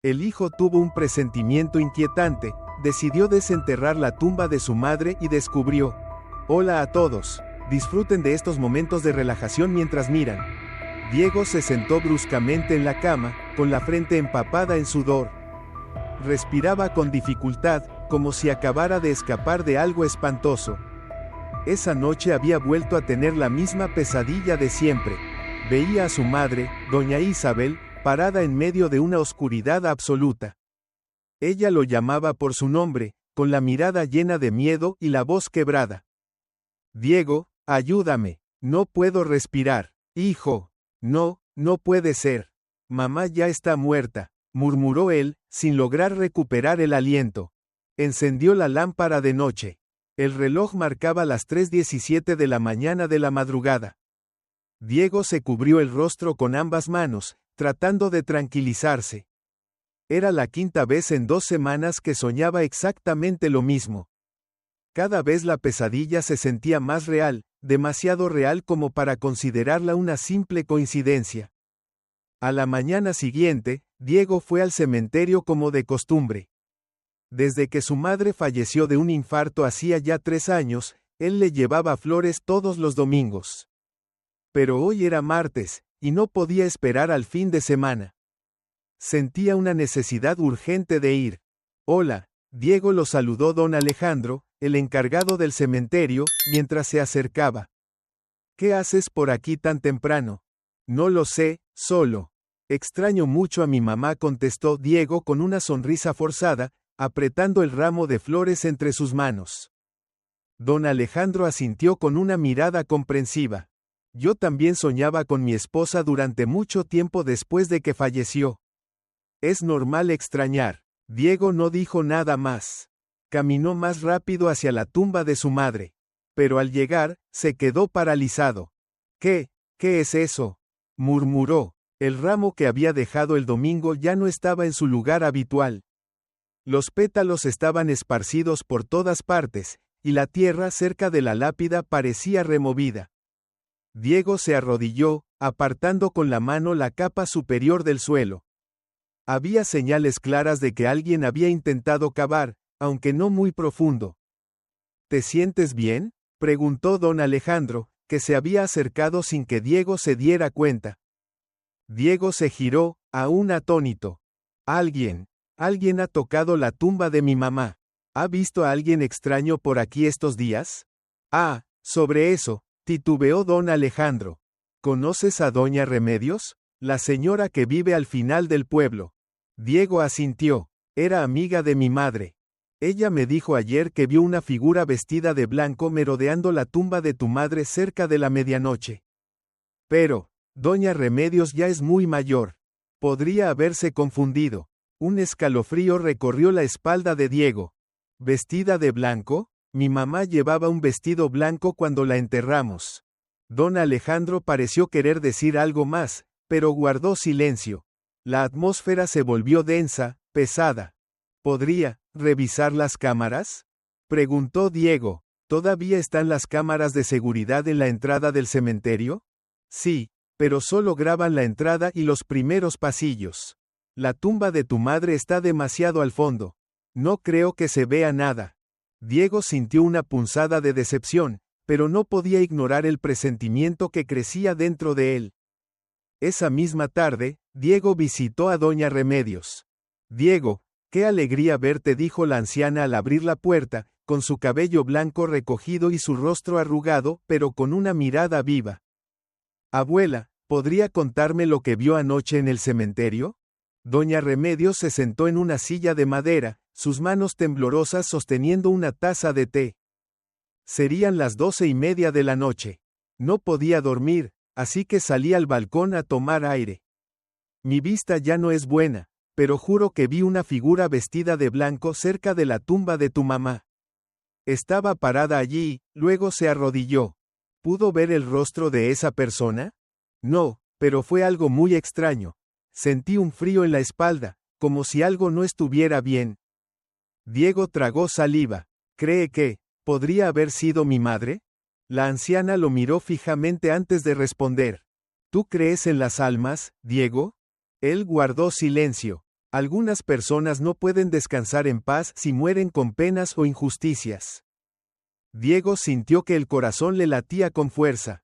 El hijo tuvo un presentimiento inquietante, decidió desenterrar la tumba de su madre y descubrió. Hola a todos, disfruten de estos momentos de relajación mientras miran. Diego se sentó bruscamente en la cama, con la frente empapada en sudor. Respiraba con dificultad, como si acabara de escapar de algo espantoso. Esa noche había vuelto a tener la misma pesadilla de siempre. Veía a su madre, doña Isabel, parada en medio de una oscuridad absoluta. Ella lo llamaba por su nombre, con la mirada llena de miedo y la voz quebrada. Diego, ayúdame, no puedo respirar. Hijo, no, no puede ser. Mamá ya está muerta, murmuró él, sin lograr recuperar el aliento. Encendió la lámpara de noche. El reloj marcaba las 3:17 de la mañana de la madrugada. Diego se cubrió el rostro con ambas manos, tratando de tranquilizarse. Era la quinta vez en 2 semanas que soñaba exactamente lo mismo. Cada vez la pesadilla se sentía más real, demasiado real como para considerarla una simple coincidencia. A la mañana siguiente, Diego fue al cementerio como de costumbre. Desde que su madre falleció de un infarto hacía ya 3 años, él le llevaba flores todos los domingos. Pero hoy era martes, y no podía esperar al fin de semana. Sentía una necesidad urgente de ir. Hola, Diego lo saludó don Alejandro, el encargado del cementerio, mientras se acercaba. ¿Qué haces por aquí tan temprano? No lo sé, solo. Extraño mucho a mi mamá, contestó Diego con una sonrisa forzada, apretando el ramo de flores entre sus manos. Don Alejandro asintió con una mirada comprensiva. Yo también soñaba con mi esposa durante mucho tiempo después de que falleció. Es normal extrañar. Diego no dijo nada más. Caminó más rápido hacia la tumba de su madre. Pero al llegar, se quedó paralizado. ¿Qué es eso?, murmuró. El ramo que había dejado el domingo ya no estaba en su lugar habitual. Los pétalos estaban esparcidos por todas partes, y la tierra cerca de la lápida parecía removida. Diego se arrodilló, apartando con la mano la capa superior del suelo. Había señales claras de que alguien había intentado cavar, aunque no muy profundo. ¿Te sientes bien?, preguntó don Alejandro, que se había acercado sin que Diego se diera cuenta. Diego se giró, aún atónito. Alguien ha tocado la tumba de mi mamá. ¿Ha visto a alguien extraño por aquí estos días? Ah, sobre eso, titubeó don Alejandro. ¿Conoces a doña Remedios? La señora que vive al final del pueblo. Diego asintió. Era amiga de mi madre. Ella me dijo ayer que vio una figura vestida de blanco merodeando la tumba de tu madre cerca de la medianoche. Pero, doña Remedios ya es muy mayor. Podría haberse confundido. Un escalofrío recorrió la espalda de Diego. ¿Vestida de blanco? Mi mamá llevaba un vestido blanco cuando la enterramos. Don Alejandro pareció querer decir algo más, pero guardó silencio. La atmósfera se volvió densa, pesada. ¿Podría revisar las cámaras?, preguntó Diego. ¿Todavía están las cámaras de seguridad en la entrada del cementerio? Sí, pero solo graban la entrada y los primeros pasillos. La tumba de tu madre está demasiado al fondo. No creo que se vea nada. Diego sintió una punzada de decepción, pero no podía ignorar el presentimiento que crecía dentro de él. Esa misma tarde, Diego visitó a doña Remedios. Diego, qué alegría verte, dijo la anciana al abrir la puerta, con su cabello blanco recogido y su rostro arrugado, pero con una mirada viva. Abuela, ¿podría contarme lo que vio anoche en el cementerio? Doña Remedios se sentó en una silla de madera, sus manos temblorosas sosteniendo una taza de té. Serían las 12:30 de la noche. No podía dormir, así que salí al balcón a tomar aire. Mi vista ya no es buena, pero juro que vi una figura vestida de blanco cerca de la tumba de tu mamá. Estaba parada allí, luego se arrodilló. ¿Pudo ver el rostro de esa persona? No, pero fue algo muy extraño. Sentí un frío en la espalda, como si algo no estuviera bien. Diego tragó saliva. ¿Cree que podría haber sido mi madre? La anciana lo miró fijamente antes de responder. ¿Tú crees en las almas, Diego? Él guardó silencio. Algunas personas no pueden descansar en paz si mueren con penas o injusticias. Diego sintió que el corazón le latía con fuerza.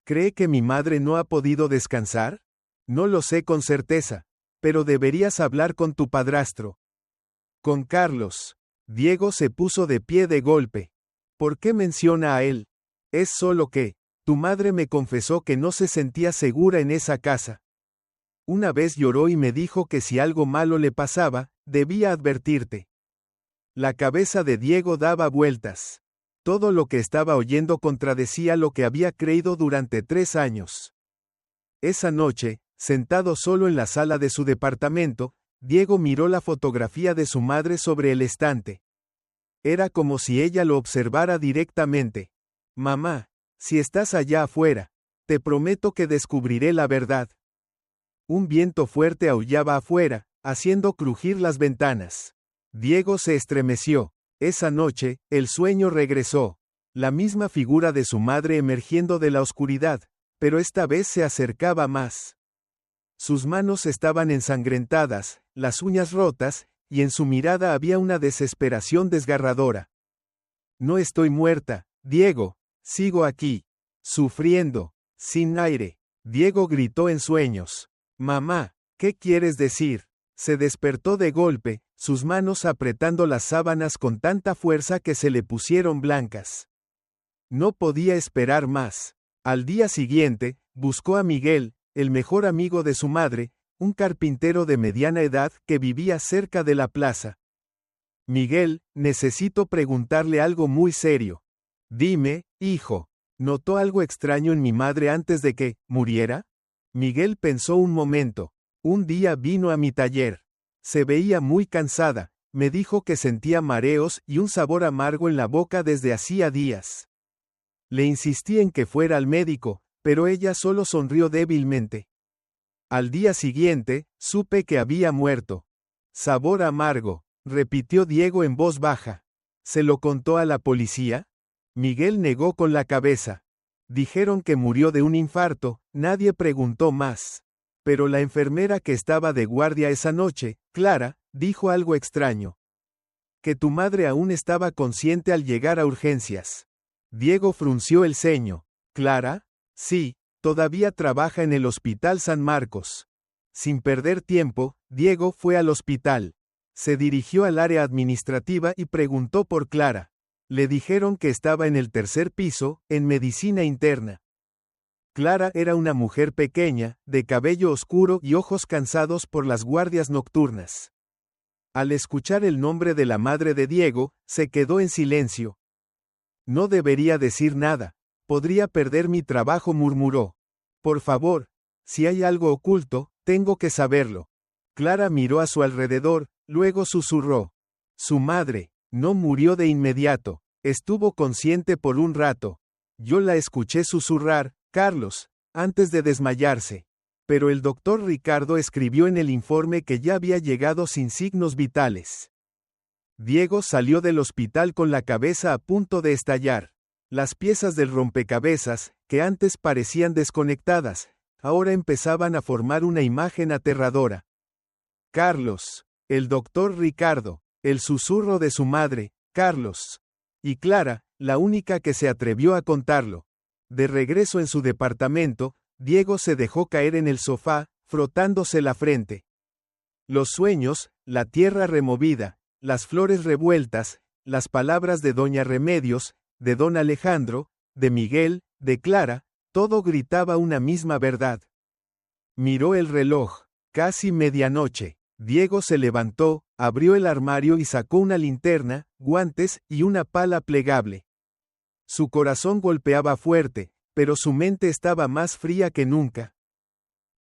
¿Cree que mi madre no ha podido descansar? No lo sé con certeza, pero deberías hablar con tu padrastro. Con Carlos. Diego se puso de pie de golpe. ¿Por qué menciona a él? Es solo que, tu madre me confesó que no se sentía segura en esa casa. Una vez lloró y me dijo que si algo malo le pasaba, debía advertirte. La cabeza de Diego daba vueltas. Todo lo que estaba oyendo contradecía lo que había creído durante 3 años. Esa noche, sentado solo en la sala de su departamento, Diego miró la fotografía de su madre sobre el estante. Era como si ella lo observara directamente. Mamá, si estás allá afuera, te prometo que descubriré la verdad. Un viento fuerte aullaba afuera, haciendo crujir las ventanas. Diego se estremeció. Esa noche, el sueño regresó. La misma figura de su madre emergiendo de la oscuridad, pero esta vez se acercaba más. Sus manos estaban ensangrentadas, las uñas rotas, y en su mirada había una desesperación desgarradora. No estoy muerta, Diego, sigo aquí, sufriendo, sin aire. Diego gritó en sueños. Mamá, ¿qué quieres decir? Se despertó de golpe, sus manos apretando las sábanas con tanta fuerza que se le pusieron blancas. No podía esperar más. Al día siguiente, buscó a Miguel, el mejor amigo de su madre, un carpintero de mediana edad que vivía cerca de la plaza. Miguel, necesito preguntarle algo muy serio. Dime, hijo, ¿notó algo extraño en mi madre antes de que muriera? Miguel pensó un momento. Un día vino a mi taller. Se veía muy cansada, me dijo que sentía mareos y un sabor amargo en la boca desde hacía días. Le insistí en que fuera al médico, pero ella solo sonrió débilmente. Al día siguiente, supe que había muerto. Sabor amargo, repitió Diego en voz baja. ¿Se lo contó a la policía? Miguel negó con la cabeza. Dijeron que murió de un infarto, nadie preguntó más. Pero la enfermera que estaba de guardia esa noche, Clara, dijo algo extraño. Que tu madre aún estaba consciente al llegar a urgencias. Diego frunció el ceño. ¿Clara? Sí, todavía trabaja en el Hospital San Marcos. Sin perder tiempo, Diego fue al hospital. Se dirigió al área administrativa y preguntó por Clara. Le dijeron que estaba en el 3er piso, en medicina interna. Clara era una mujer pequeña, de cabello oscuro y ojos cansados por las guardias nocturnas. Al escuchar el nombre de la madre de Diego, se quedó en silencio. No debería decir nada. Podría perder mi trabajo, murmuró. Por favor, si hay algo oculto, tengo que saberlo. Clara miró a su alrededor, luego susurró. Su madre, no murió de inmediato. Estuvo consciente por un rato. Yo la escuché susurrar, Carlos, antes de desmayarse. Pero el doctor Ricardo escribió en el informe que ya había llegado sin signos vitales. Diego salió del hospital con la cabeza a punto de estallar. Las piezas del rompecabezas, que antes parecían desconectadas, ahora empezaban a formar una imagen aterradora. Carlos, el doctor Ricardo, el susurro de su madre, Carlos. Y Clara, la única que se atrevió a contarlo. De regreso en su departamento, Diego se dejó caer en el sofá, frotándose la frente. Los sueños, la tierra removida, las flores revueltas, las palabras de Doña Remedios, de don Alejandro, de Miguel, de Clara, todo gritaba una misma verdad. Miró el reloj, casi medianoche. Diego se levantó, abrió el armario y sacó una linterna, guantes y una pala plegable. Su corazón golpeaba fuerte, pero su mente estaba más fría que nunca.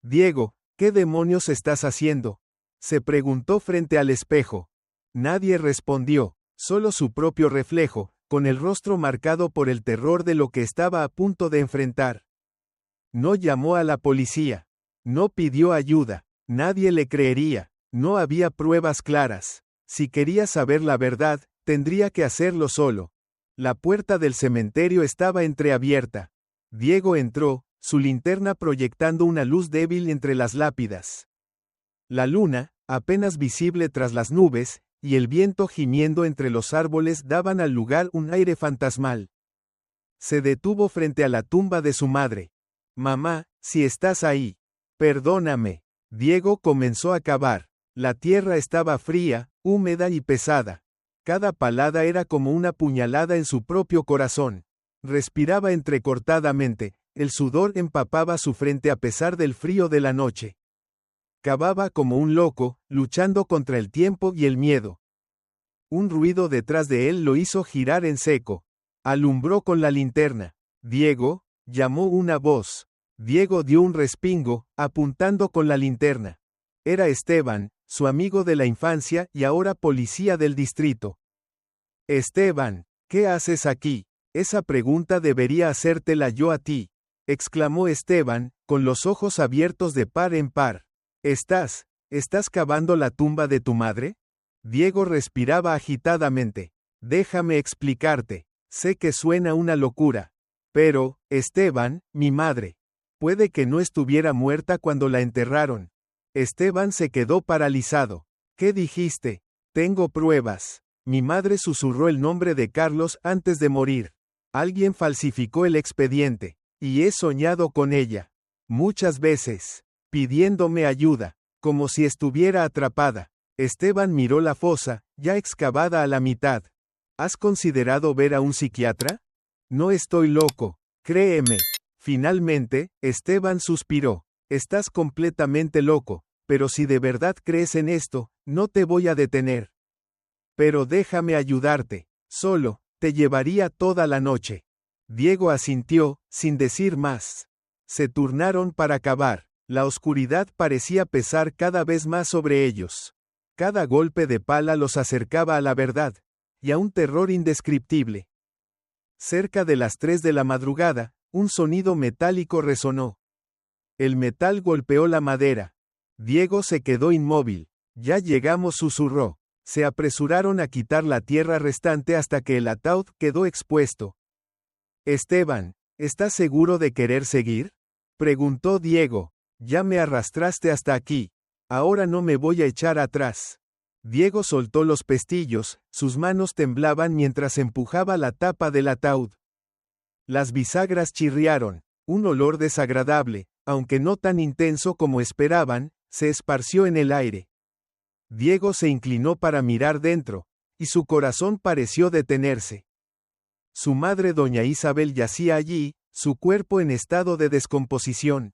Diego, ¿qué demonios estás haciendo? Se preguntó frente al espejo. Nadie respondió, solo su propio reflejo, con el rostro marcado por el terror de lo que estaba a punto de enfrentar. No llamó a la policía. No pidió ayuda. Nadie le creería. No había pruebas claras. Si quería saber la verdad, tendría que hacerlo solo. La puerta del cementerio estaba entreabierta. Diego entró, su linterna proyectando una luz débil entre las lápidas. La luna, apenas visible tras las nubes, y el viento gimiendo entre los árboles daban al lugar un aire fantasmal. Se detuvo frente a la tumba de su madre. Mamá, si estás ahí. Perdóname. Diego comenzó a cavar. La tierra estaba fría, húmeda y pesada. Cada palada era como una puñalada en su propio corazón. Respiraba entrecortadamente, el sudor empapaba su frente a pesar del frío de la noche. Cavaba como un loco, luchando contra el tiempo y el miedo. Un ruido detrás de él lo hizo girar en seco. Alumbró con la linterna. Diego, llamó una voz. Diego dio un respingo, apuntando con la linterna. Era Esteban, su amigo de la infancia y ahora policía del distrito. Esteban, ¿qué haces aquí? Esa pregunta debería hacértela yo a ti, exclamó Esteban, con los ojos abiertos de par en par. ¿Estás cavando la tumba de tu madre? Diego respiraba agitadamente. Déjame explicarte. Sé que suena una locura. Pero, Esteban, mi madre. Puede que no estuviera muerta cuando la enterraron. Esteban se quedó paralizado. ¿Qué dijiste? Tengo pruebas. Mi madre susurró el nombre de Carlos antes de morir. Alguien falsificó el expediente. Y he soñado con ella. Muchas veces. Pidiéndome ayuda. Como si estuviera atrapada. Esteban miró la fosa, ya excavada a la mitad. ¿Has considerado ver a un psiquiatra? No estoy loco. Créeme. Finalmente, Esteban suspiró. Estás completamente loco, pero si de verdad crees en esto, no te voy a detener. Pero déjame ayudarte. Solo, te llevaría toda la noche. Diego asintió, sin decir más. Se turnaron para cavar. La oscuridad parecía pesar cada vez más sobre ellos. Cada golpe de pala los acercaba a la verdad, y a un terror indescriptible. Cerca de las 3 de la madrugada, un sonido metálico resonó. El metal golpeó la madera. Diego se quedó inmóvil. Ya llegamos, susurró. Se apresuraron a quitar la tierra restante hasta que el ataúd quedó expuesto. Esteban, ¿estás seguro de querer seguir? Preguntó Diego. Ya me arrastraste hasta aquí. Ahora no me voy a echar atrás. Diego soltó los pestillos, sus manos temblaban mientras empujaba la tapa del ataúd. Las bisagras chirriaron. Un olor desagradable, aunque no tan intenso como esperaban, se esparció en el aire. Diego se inclinó para mirar dentro, y su corazón pareció detenerse. Su madre doña Isabel yacía allí, su cuerpo en estado de descomposición.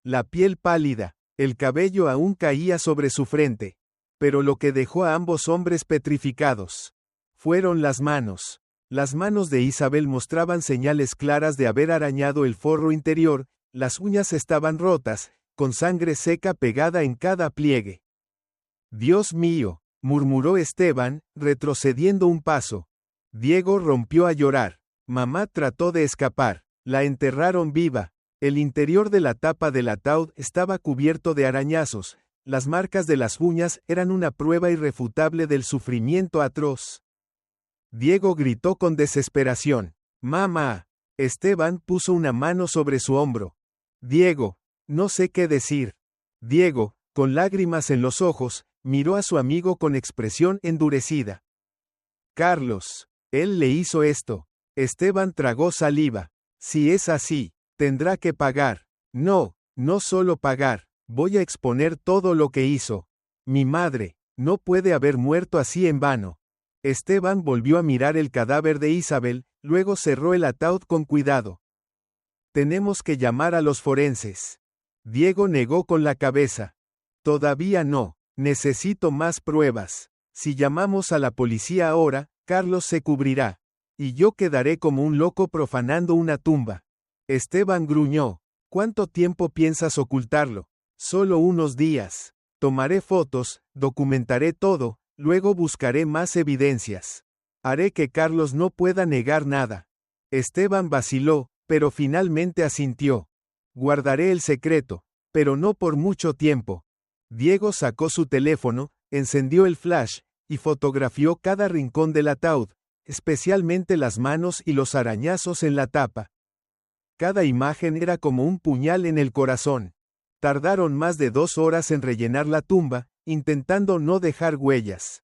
La piel pálida, el cabello aún caía sobre su frente. Pero lo que dejó a ambos hombres petrificados fueron las manos. Las manos de Isabel mostraban señales claras de haber arañado el forro interior, las uñas estaban rotas, con sangre seca pegada en cada pliegue. Dios mío, murmuró Esteban, retrocediendo un paso. Diego rompió a llorar. Mamá trató de escapar. La enterraron viva. El interior de la tapa del ataúd estaba cubierto de arañazos. Las marcas de las uñas eran una prueba irrefutable del sufrimiento atroz. Diego gritó con desesperación. ¡Mamá! Esteban puso una mano sobre su hombro. Diego, no sé qué decir. Diego, con lágrimas en los ojos, miró a su amigo con expresión endurecida. Carlos, él le hizo esto. Esteban tragó saliva. Si es así, tendrá que pagar. No, no solo pagar. Voy a exponer todo lo que hizo. Mi madre, no puede haber muerto así en vano. Esteban volvió a mirar el cadáver de Isabel, luego cerró el ataúd con cuidado. Tenemos que llamar a los forenses. Diego negó con la cabeza. Todavía no, necesito más pruebas. Si llamamos a la policía ahora, Carlos se cubrirá. Y yo quedaré como un loco profanando una tumba. Esteban gruñó. ¿Cuánto tiempo piensas ocultarlo? Solo unos días. Tomaré fotos, documentaré todo, luego buscaré más evidencias. Haré que Carlos no pueda negar nada. Esteban vaciló, pero finalmente asintió. Guardaré el secreto, pero no por mucho tiempo. Diego sacó su teléfono, encendió el flash, y fotografió cada rincón del ataúd, especialmente las manos y los arañazos en la tapa. Cada imagen era como un puñal en el corazón. Tardaron más de 2 horas en rellenar la tumba, intentando no dejar huellas.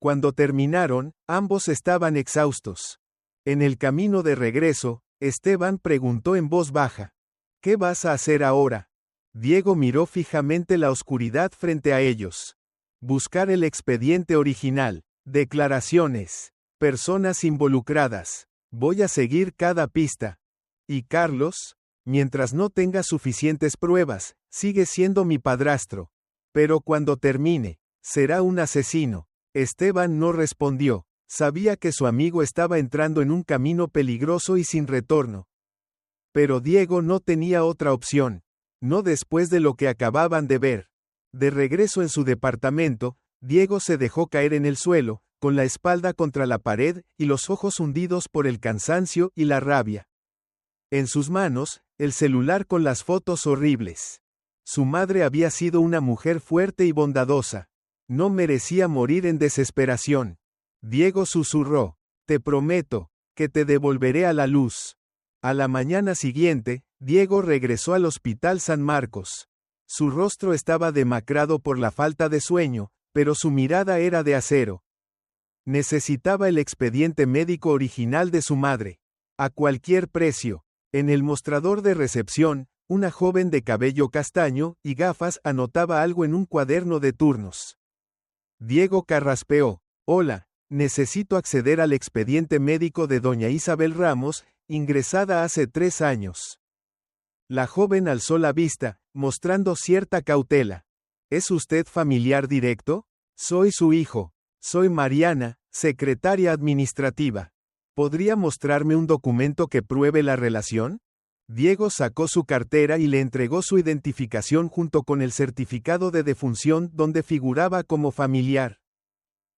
Cuando terminaron, ambos estaban exhaustos. En el camino de regreso, Esteban preguntó en voz baja: ¿Qué vas a hacer ahora? Diego miró fijamente la oscuridad frente a ellos. Buscar el expediente original, declaraciones, personas involucradas. Voy a seguir cada pista. ¿Y Carlos? Mientras no tenga suficientes pruebas, sigue siendo mi padrastro. Pero cuando termine, será un asesino. Esteban no respondió. Sabía que su amigo estaba entrando en un camino peligroso y sin retorno. Pero Diego no tenía otra opción. No después de lo que acababan de ver. De regreso en su departamento, Diego se dejó caer en el suelo, con la espalda contra la pared y los ojos hundidos por el cansancio y la rabia. En sus manos, el celular con las fotos horribles. Su madre había sido una mujer fuerte y bondadosa. No merecía morir en desesperación. Diego susurró: te prometo, que te devolveré a la luz. A la mañana siguiente, Diego regresó al Hospital San Marcos. Su rostro estaba demacrado por la falta de sueño, pero su mirada era de acero. Necesitaba el expediente médico original de su madre. A cualquier precio. En el mostrador de recepción, una joven de cabello castaño y gafas anotaba algo en un cuaderno de turnos. Diego carraspeó: hola, necesito acceder al expediente médico de doña Isabel Ramos, ingresada hace 3 años. La joven alzó la vista, mostrando cierta cautela. ¿Es usted familiar directo? Soy su hijo. Soy Mariana, secretaria administrativa. ¿Podría mostrarme un documento que pruebe la relación? Diego sacó su cartera y le entregó su identificación junto con el certificado de defunción donde figuraba como familiar.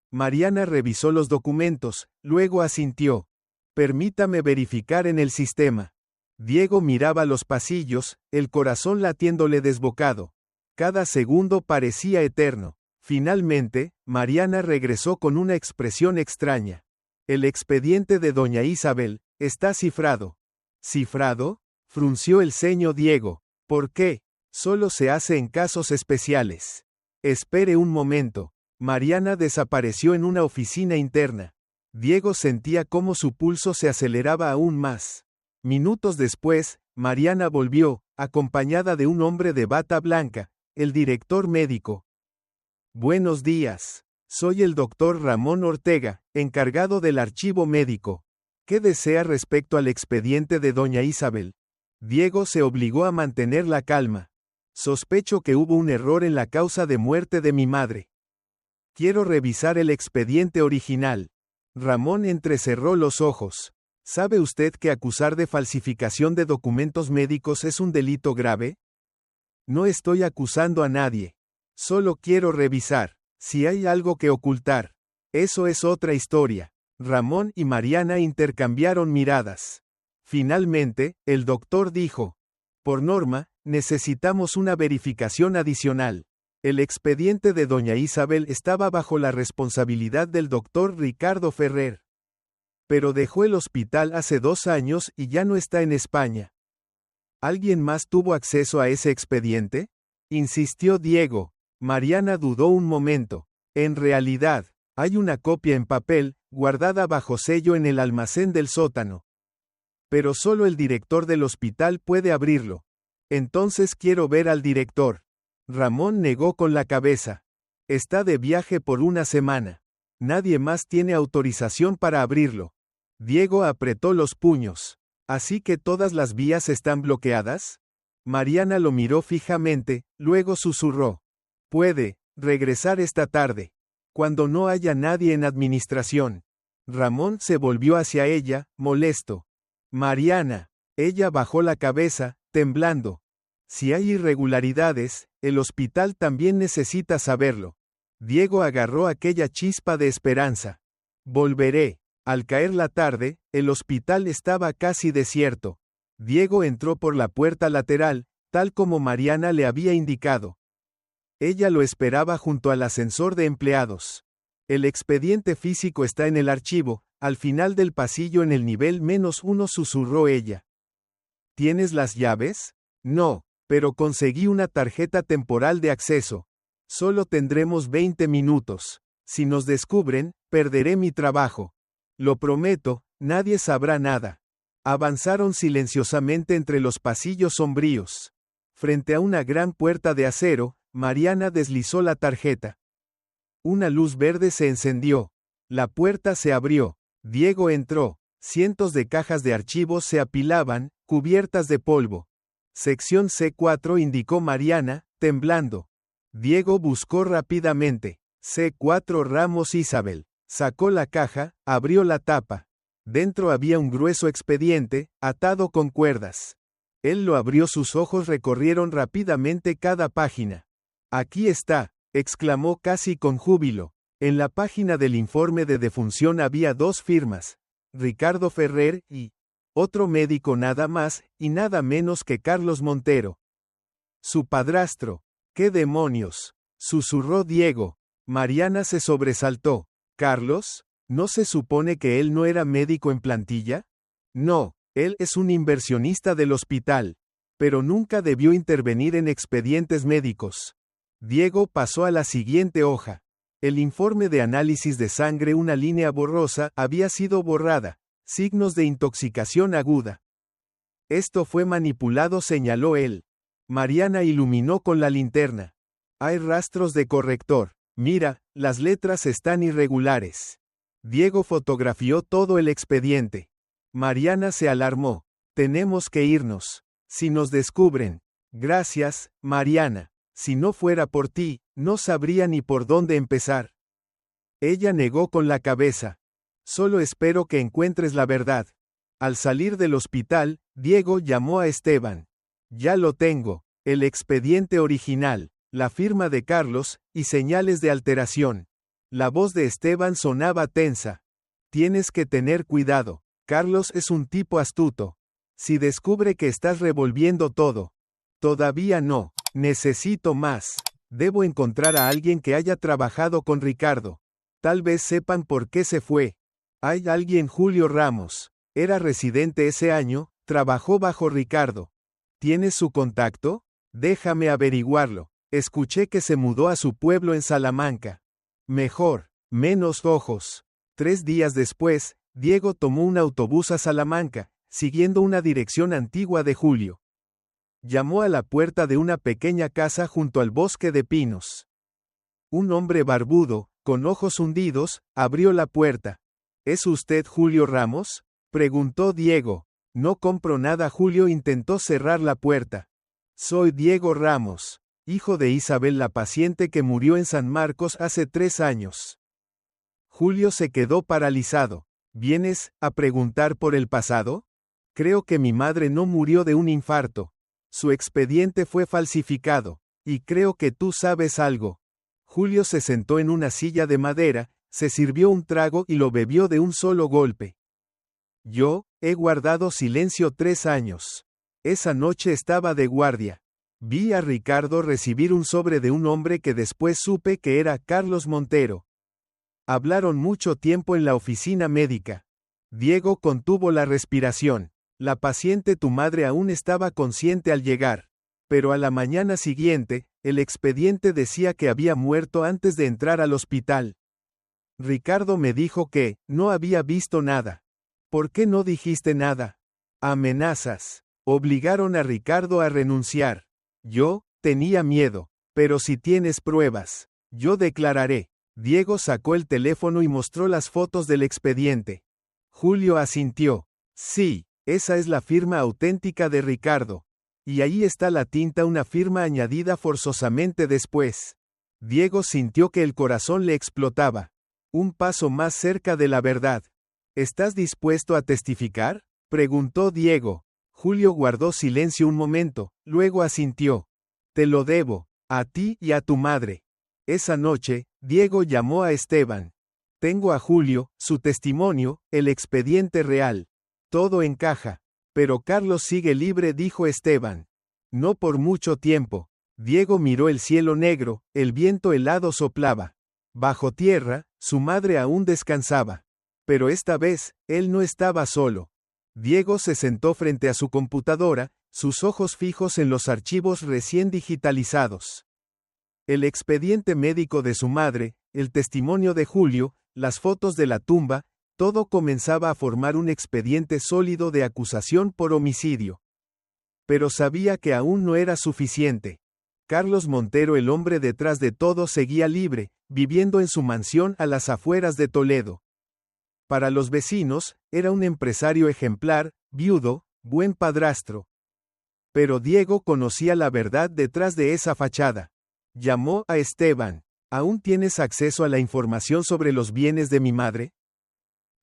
Mariana revisó los documentos, luego asintió. Permítame verificar en el sistema. Diego miraba los pasillos, el corazón latiéndole desbocado. Cada segundo parecía eterno. Finalmente, Mariana regresó con una expresión extraña. El expediente de doña Isabel está cifrado. ¿Cifrado? Frunció el ceño Diego. ¿Por qué? Solo se hace en casos especiales. Espere un momento. Mariana desapareció en una oficina interna. Diego sentía cómo su pulso se aceleraba aún más. Minutos después, Mariana volvió, acompañada de un hombre de bata blanca, el director médico. Buenos días. Soy el doctor Ramón Ortega, encargado del archivo médico. ¿Qué desea respecto al expediente de doña Isabel? Diego se obligó a mantener la calma. Sospecho que hubo un error en la causa de muerte de mi madre. Quiero revisar el expediente original. Ramón entrecerró los ojos. ¿Sabe usted que acusar de falsificación de documentos médicos es un delito grave? No estoy acusando a nadie. Solo quiero revisar. Si hay algo que ocultar. Eso es otra historia. Ramón y Mariana intercambiaron miradas. Finalmente, el doctor dijo: por norma, necesitamos una verificación adicional. El expediente de doña Isabel estaba bajo la responsabilidad del doctor Ricardo Ferrer. Pero dejó el hospital hace 2 años y ya no está en España. ¿Alguien más tuvo acceso a ese expediente? Insistió Diego. Mariana dudó un momento. En realidad, hay una copia en papel, guardada bajo sello en el almacén del sótano. Pero solo el director del hospital puede abrirlo. Entonces quiero ver al director. Ramón negó con la cabeza. Está de viaje por 1 semana. Nadie más tiene autorización para abrirlo. Diego apretó los puños. ¿Así que todas las vías están bloqueadas? Mariana lo miró fijamente, luego susurró: puede regresar esta tarde. Cuando no haya nadie en administración. Ramón se volvió hacia ella, molesto. Mariana. Ella bajó la cabeza, temblando. Si hay irregularidades, el hospital también necesita saberlo. Diego agarró aquella chispa de esperanza. Volveré. Al caer la tarde, el hospital estaba casi desierto. Diego entró por la puerta lateral, tal como Mariana le había indicado. Ella lo esperaba junto al ascensor de empleados. El expediente físico está en el archivo, al final del pasillo en el nivel -1, susurró ella. ¿Tienes las llaves? No, pero conseguí una tarjeta temporal de acceso. Solo tendremos 20 minutos. Si nos descubren, perderé mi trabajo. Lo prometo, nadie sabrá nada. Avanzaron silenciosamente entre los pasillos sombríos. Frente a una gran puerta de acero, Mariana deslizó la tarjeta. Una luz verde se encendió. La puerta se abrió. Diego entró. Cientos de cajas de archivos se apilaban, cubiertas de polvo. Sección C4, indicó Mariana, temblando. Diego buscó rápidamente. C4 Ramos Isabel. Sacó la caja, abrió la tapa. Dentro había un grueso expediente, atado con cuerdas. Él lo abrió, sus ojos recorrieron rápidamente cada página. Aquí está, exclamó casi con júbilo. En la página del informe de defunción había 2 firmas. Ricardo Ferrer y otro médico, nada más y nada menos que Carlos Montero. Su padrastro. ¿Qué demonios?, susurró Diego. Mariana se sobresaltó. ¿Carlos? ¿No se supone que él no era médico en plantilla? No, él es un inversionista del hospital. Pero nunca debió intervenir en expedientes médicos. Diego pasó a la siguiente hoja. El informe de análisis de sangre, una línea borrosa, había sido borrada. Signos de intoxicación aguda. Esto fue manipulado, señaló él. Mariana iluminó con la linterna. Hay rastros de corrector. Mira, las letras están irregulares. Diego fotografió todo el expediente. Mariana se alarmó. Tenemos que irnos. Si nos descubren. Gracias, Mariana. Si no fuera por ti, no sabría ni por dónde empezar. Ella negó con la cabeza. Solo espero que encuentres la verdad. Al salir del hospital, Diego llamó a Esteban. Ya lo tengo. El expediente original, la firma de Carlos, y señales de alteración. La voz de Esteban sonaba tensa. Tienes que tener cuidado. Carlos es un tipo astuto. Si descubre que estás revolviendo todo. Todavía no. Necesito más. Debo encontrar a alguien que haya trabajado con Ricardo. Tal vez sepan por qué se fue. Hay alguien, Julio Ramos. Era residente ese año, trabajó bajo Ricardo. ¿Tienes su contacto? Déjame averiguarlo. Escuché que se mudó a su pueblo en Salamanca. Mejor, menos ojos. 3 días después, Diego tomó un autobús a Salamanca, siguiendo una dirección antigua de Julio. Llamó a la puerta de una pequeña casa junto al bosque de pinos. Un hombre barbudo, con ojos hundidos, abrió la puerta. ¿Es usted Julio Ramos?, preguntó Diego. No compro nada. Julio intentó cerrar la puerta. Soy Diego Ramos, hijo de Isabel, la paciente que murió en San Marcos hace 3 años. Julio se quedó paralizado. ¿Vienes a preguntar por el pasado? Creo que mi madre no murió de un infarto. Su expediente fue falsificado, y creo que tú sabes algo. Julio se sentó en una silla de madera, se sirvió un trago y lo bebió de un solo golpe. Yo, he guardado silencio 3 años. Esa noche estaba de guardia. Vi a Ricardo recibir un sobre de un hombre que después supe que era Carlos Montero. Hablaron mucho tiempo en la oficina médica. Diego contuvo la respiración. La paciente, tu madre, aún estaba consciente al llegar. Pero a la mañana siguiente, el expediente decía que había muerto antes de entrar al hospital. Ricardo me dijo que no había visto nada. ¿Por qué no dijiste nada? Amenazas. Obligaron a Ricardo a renunciar. Yo tenía miedo. Pero si tienes pruebas, yo declararé. Diego sacó el teléfono y mostró las fotos del expediente. Julio asintió. Sí, esa es la firma auténtica de Ricardo. Y ahí está la tinta, una firma añadida forzosamente después. Diego sintió que el corazón le explotaba. Un paso más cerca de la verdad. ¿Estás dispuesto a testificar?, preguntó Diego. Julio guardó silencio un momento, luego asintió. Te lo debo, a ti y a tu madre. Esa noche, Diego llamó a Esteban. Tengo a Julio, su testimonio, el expediente real. Todo encaja. Pero Carlos sigue libre, dijo Esteban. No por mucho tiempo. Diego miró el cielo negro, el viento helado soplaba. Bajo tierra, su madre aún descansaba. Pero esta vez, él no estaba solo. Diego se sentó frente a su computadora, sus ojos fijos en los archivos recién digitalizados. El expediente médico de su madre, el testimonio de Julio, las fotos de la tumba, todo comenzaba a formar un expediente sólido de acusación por homicidio. Pero sabía que aún no era suficiente. Carlos Montero, el hombre detrás de todo, seguía libre, viviendo en su mansión a las afueras de Toledo. Para los vecinos, era un empresario ejemplar, viudo, buen padrastro. Pero Diego conocía la verdad detrás de esa fachada. Llamó a Esteban. ¿Aún tienes acceso a la información sobre los bienes de mi madre?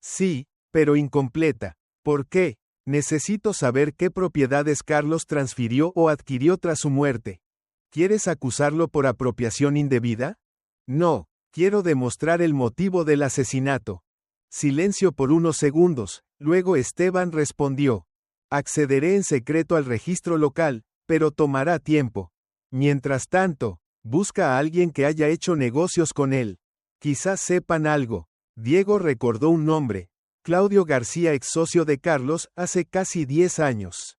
Sí, pero incompleta. ¿Por qué? Necesito saber qué propiedades Carlos transfirió o adquirió tras su muerte. ¿Quieres acusarlo por apropiación indebida? No, quiero demostrar el motivo del asesinato. Silencio por unos segundos, luego Esteban respondió. Accederé en secreto al registro local, pero tomará tiempo. Mientras tanto, busca a alguien que haya hecho negocios con él. Quizás sepan algo. Diego recordó un nombre. Claudio García, ex socio de Carlos, hace casi 10 años.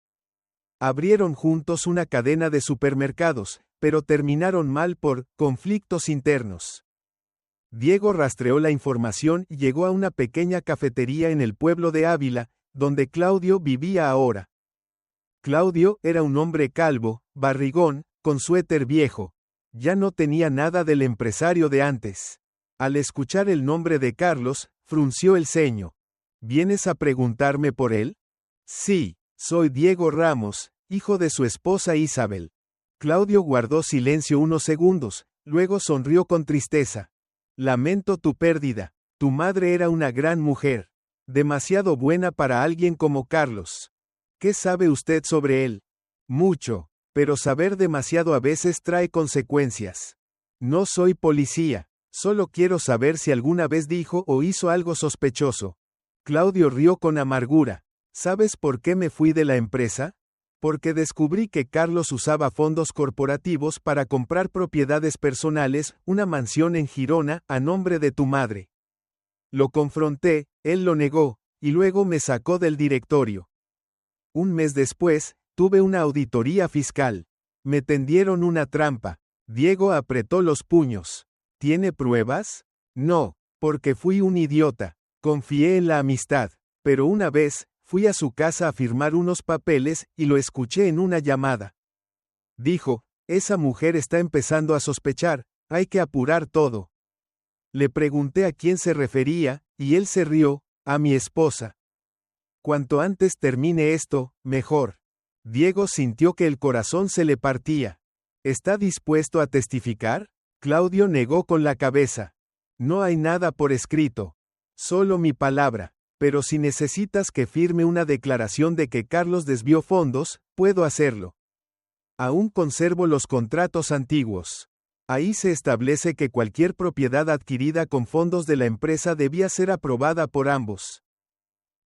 Abrieron juntos una cadena de supermercados, pero terminaron mal por conflictos internos. Diego rastreó la información y llegó a una pequeña cafetería en el pueblo de Ávila, donde Claudio vivía ahora. Claudio era un hombre calvo, barrigón, con suéter viejo. Ya no tenía nada del empresario de antes. Al escuchar el nombre de Carlos, frunció el ceño. ¿Vienes a preguntarme por él? Sí, soy Diego Ramos, hijo de su esposa Isabel. Claudio guardó silencio unos segundos, luego sonrió con tristeza. Lamento tu pérdida. Tu madre era una gran mujer. Demasiado buena para alguien como Carlos. ¿Qué sabe usted sobre él? Mucho, pero saber demasiado a veces trae consecuencias. No soy policía, solo quiero saber si alguna vez dijo o hizo algo sospechoso. Claudio rió con amargura. ¿Sabes por qué me fui de la empresa? Porque descubrí que Carlos usaba fondos corporativos para comprar propiedades personales, una mansión en Girona, a nombre de tu madre. Lo confronté, él lo negó, y luego me sacó del directorio. Un mes después, tuve una auditoría fiscal. Me tendieron una trampa. Diego apretó los puños. ¿Tiene pruebas? No, porque fui un idiota. Confié en la amistad. Pero una vez, fui a su casa a firmar unos papeles y lo escuché en una llamada. Dijo, esa mujer está empezando a sospechar, hay que apurar todo. Le pregunté a quién se refería, y él se rió, a mi esposa. Cuanto antes termine esto, mejor. Diego sintió que el corazón se le partía. ¿Está dispuesto a testificar? Claudio negó con la cabeza. No hay nada por escrito. Solo mi palabra. Pero si necesitas que firme una declaración de que Carlos desvió fondos, puedo hacerlo. Aún conservo los contratos antiguos. Ahí se establece que cualquier propiedad adquirida con fondos de la empresa debía ser aprobada por ambos.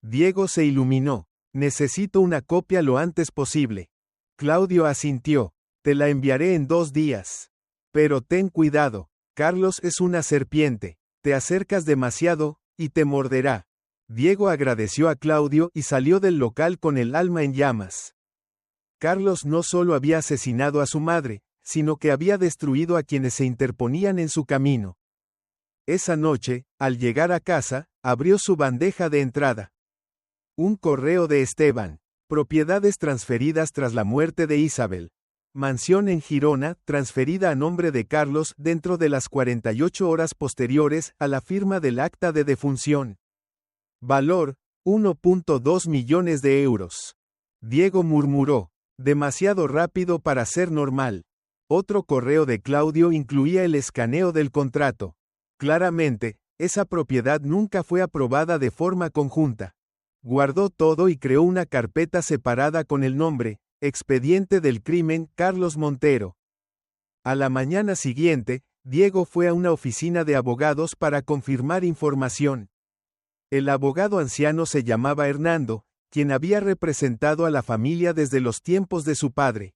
Diego se iluminó. Necesito una copia lo antes posible. Claudio asintió. Te la enviaré en 2 días. Pero ten cuidado. Carlos es una serpiente. Te acercas demasiado, y te morderá. Diego agradeció a Claudio y salió del local con el alma en llamas. Carlos no solo había asesinado a su madre, sino que había destruido a quienes se interponían en su camino. Esa noche, al llegar a casa, abrió su bandeja de entrada. Un correo de Esteban. Propiedades transferidas tras la muerte de Isabel. Mansión en Girona, transferida a nombre de Carlos dentro de las 48 horas posteriores a la firma del acta de defunción. Valor, 1.2 millones de euros. Diego murmuró. Demasiado rápido para ser normal. Otro correo de Claudio incluía el escaneo del contrato. Claramente, esa propiedad nunca fue aprobada de forma conjunta. Guardó todo y creó una carpeta separada con el nombre, Expediente del Crimen, Carlos Montero. A la mañana siguiente, Diego fue a una oficina de abogados para confirmar información. El abogado anciano se llamaba Hernando, quien había representado a la familia desde los tiempos de su padre.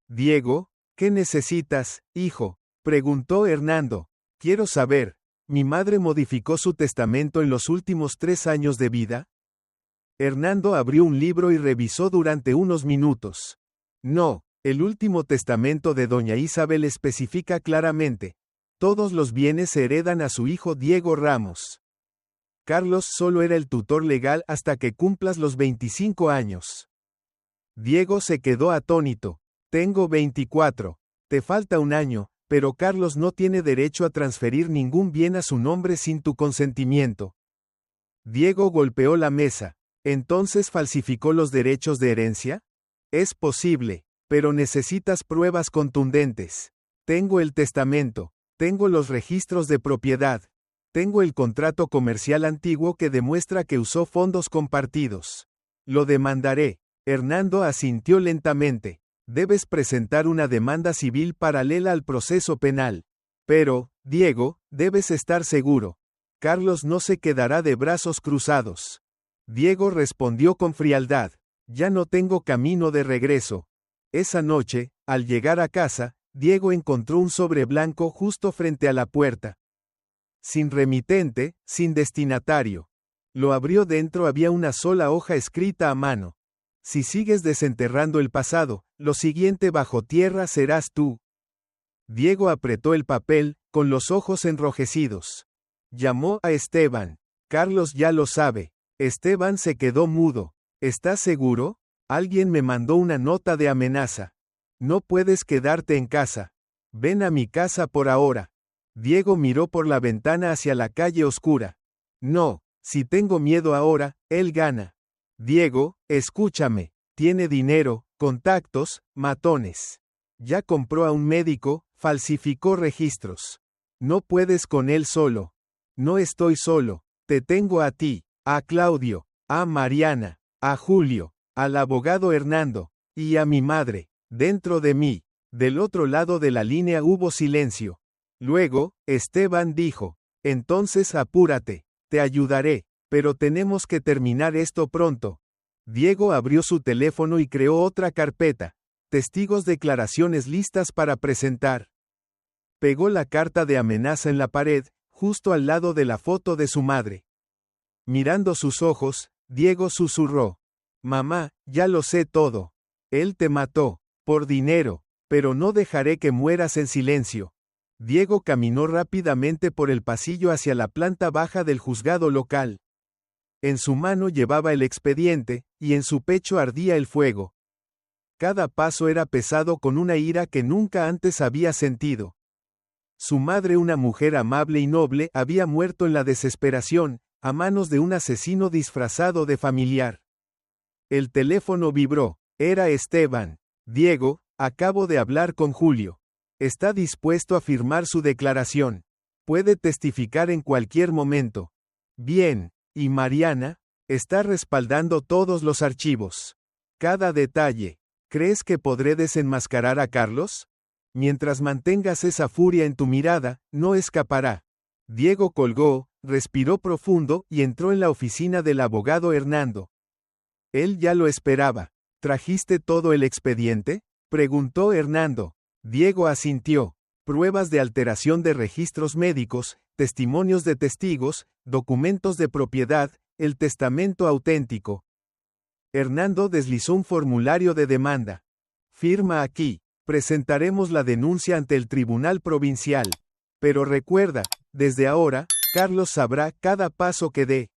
Diego, ¿qué necesitas, hijo?, preguntó Hernando. Quiero saber, ¿mi madre modificó su testamento en los últimos 3 años de vida? Hernando abrió un libro y revisó durante unos minutos. No, El último testamento de doña Isabel especifica claramente: todos los bienes se heredan a su hijo Diego Ramos. Carlos solo era el tutor legal hasta que cumplas los 25 años. Diego se quedó atónito. Tengo 24. Te falta un año, pero Carlos no tiene derecho a transferir ningún bien a su nombre sin tu consentimiento. Diego golpeó la mesa. ¿Entonces falsificó los derechos de herencia? Es posible, pero necesitas pruebas contundentes. Tengo el testamento. Tengo los registros de propiedad. Tengo el contrato comercial antiguo que demuestra que usó fondos compartidos. Lo demandaré. Hernando asintió lentamente. Debes presentar una demanda civil paralela al proceso penal. Pero, Diego, debes estar seguro. Carlos no se quedará de brazos cruzados. Diego respondió con frialdad. Ya no tengo camino de regreso. Esa noche, al llegar a casa, Diego encontró un sobre blanco justo frente a la puerta. Sin remitente, sin destinatario. Lo abrió. Dentro había una sola hoja escrita a mano. Si sigues desenterrando el pasado, lo siguiente bajo tierra serás tú. Diego apretó el papel, con los ojos enrojecidos. Llamó a Esteban. Carlos ya lo sabe. Esteban se quedó mudo. ¿Estás seguro? Alguien me mandó una nota de amenaza. No puedes quedarte en casa. Ven a mi casa por ahora. Diego miró por la ventana hacia la calle oscura. No, si tengo miedo ahora, él gana. Diego, escúchame. Tiene dinero, contactos, matones. Ya compró a un médico, falsificó registros. No puedes con él solo. No estoy solo. Te tengo a ti, a Claudio, a Mariana, a Julio, al abogado Hernando, y a mi madre, dentro de mí. Del otro lado de la línea hubo silencio. Luego, Esteban dijo: entonces apúrate, te ayudaré, pero tenemos que terminar esto pronto. Diego abrió su teléfono y creó otra carpeta. Testigos, declaraciones listas para presentar. Pegó la carta de amenaza en la pared, justo al lado de la foto de su madre. Mirando sus ojos, Diego susurró: mamá, ya lo sé todo. Él te mató, por dinero, pero no dejaré que mueras en silencio. Diego caminó rápidamente por el pasillo hacia la planta baja del juzgado local. En su mano llevaba el expediente, y en su pecho ardía el fuego. Cada paso era pesado con una ira que nunca antes había sentido. Su madre, una mujer amable y noble, había muerto en la desesperación, a manos de un asesino disfrazado de familiar. El teléfono vibró. Era Esteban. Diego, acabo de hablar con Julio. Está dispuesto a firmar su declaración. Puede testificar en cualquier momento. Bien, ¿y Mariana? Está respaldando todos los archivos. Cada detalle. ¿Crees que podré desenmascarar a Carlos? Mientras mantengas esa furia en tu mirada, no escapará. Diego colgó, respiró profundo y entró en la oficina del abogado Hernando. Él ya lo esperaba. ¿Trajiste todo el expediente?, preguntó Hernando. Diego asintió. Pruebas de alteración de registros médicos, testimonios de testigos, documentos de propiedad, el testamento auténtico. Hernando deslizó un formulario de demanda. Firma aquí. Presentaremos la denuncia ante el Tribunal Provincial. Pero recuerda, desde ahora, Carlos sabrá cada paso que dé.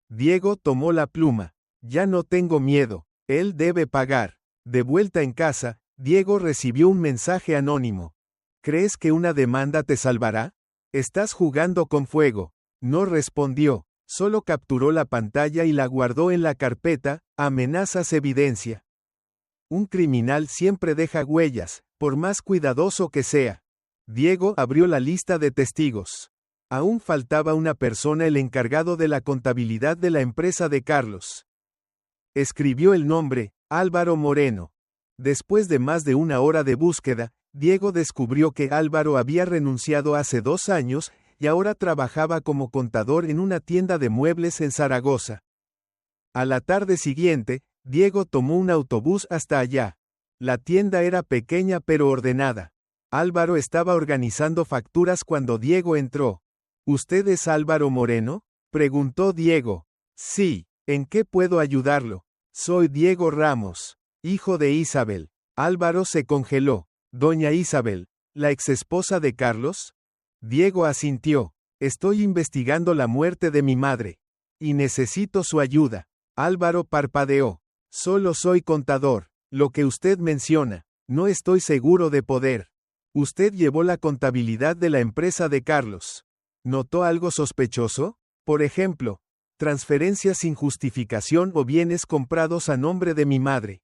Diego tomó la pluma. Ya no tengo miedo. Él debe pagar. De vuelta en casa, Diego recibió un mensaje anónimo. ¿Crees que una demanda te salvará? Estás jugando con fuego. No respondió. Solo capturó la pantalla y la guardó en la carpeta. Amenazas, evidencia. Un criminal siempre deja huellas, por más cuidadoso que sea. Diego abrió la lista de testigos. Aún faltaba una persona, el encargado de la contabilidad de la empresa de Carlos. Escribió el nombre: Álvaro Moreno. Después de más de una hora de búsqueda, Diego descubrió que Álvaro había renunciado hace 2 años, y ahora trabajaba como contador en una tienda de muebles en Zaragoza. A la tarde siguiente, Diego tomó un autobús hasta allá. La tienda era pequeña pero ordenada. Álvaro estaba organizando facturas cuando Diego entró. ¿Usted es Álvaro Moreno?, preguntó Diego. Sí, ¿en qué puedo ayudarlo? Soy Diego Ramos, hijo de Isabel. Álvaro se congeló. Doña Isabel, ¿la exesposa de Carlos? Diego asintió. Estoy investigando la muerte de mi madre. Y necesito su ayuda. Álvaro parpadeó. Solo soy contador. Lo que usted menciona. No estoy seguro de poder. Usted llevó la contabilidad de la empresa de Carlos. ¿Notó algo sospechoso? Por ejemplo, transferencias sin justificación o bienes comprados a nombre de mi madre.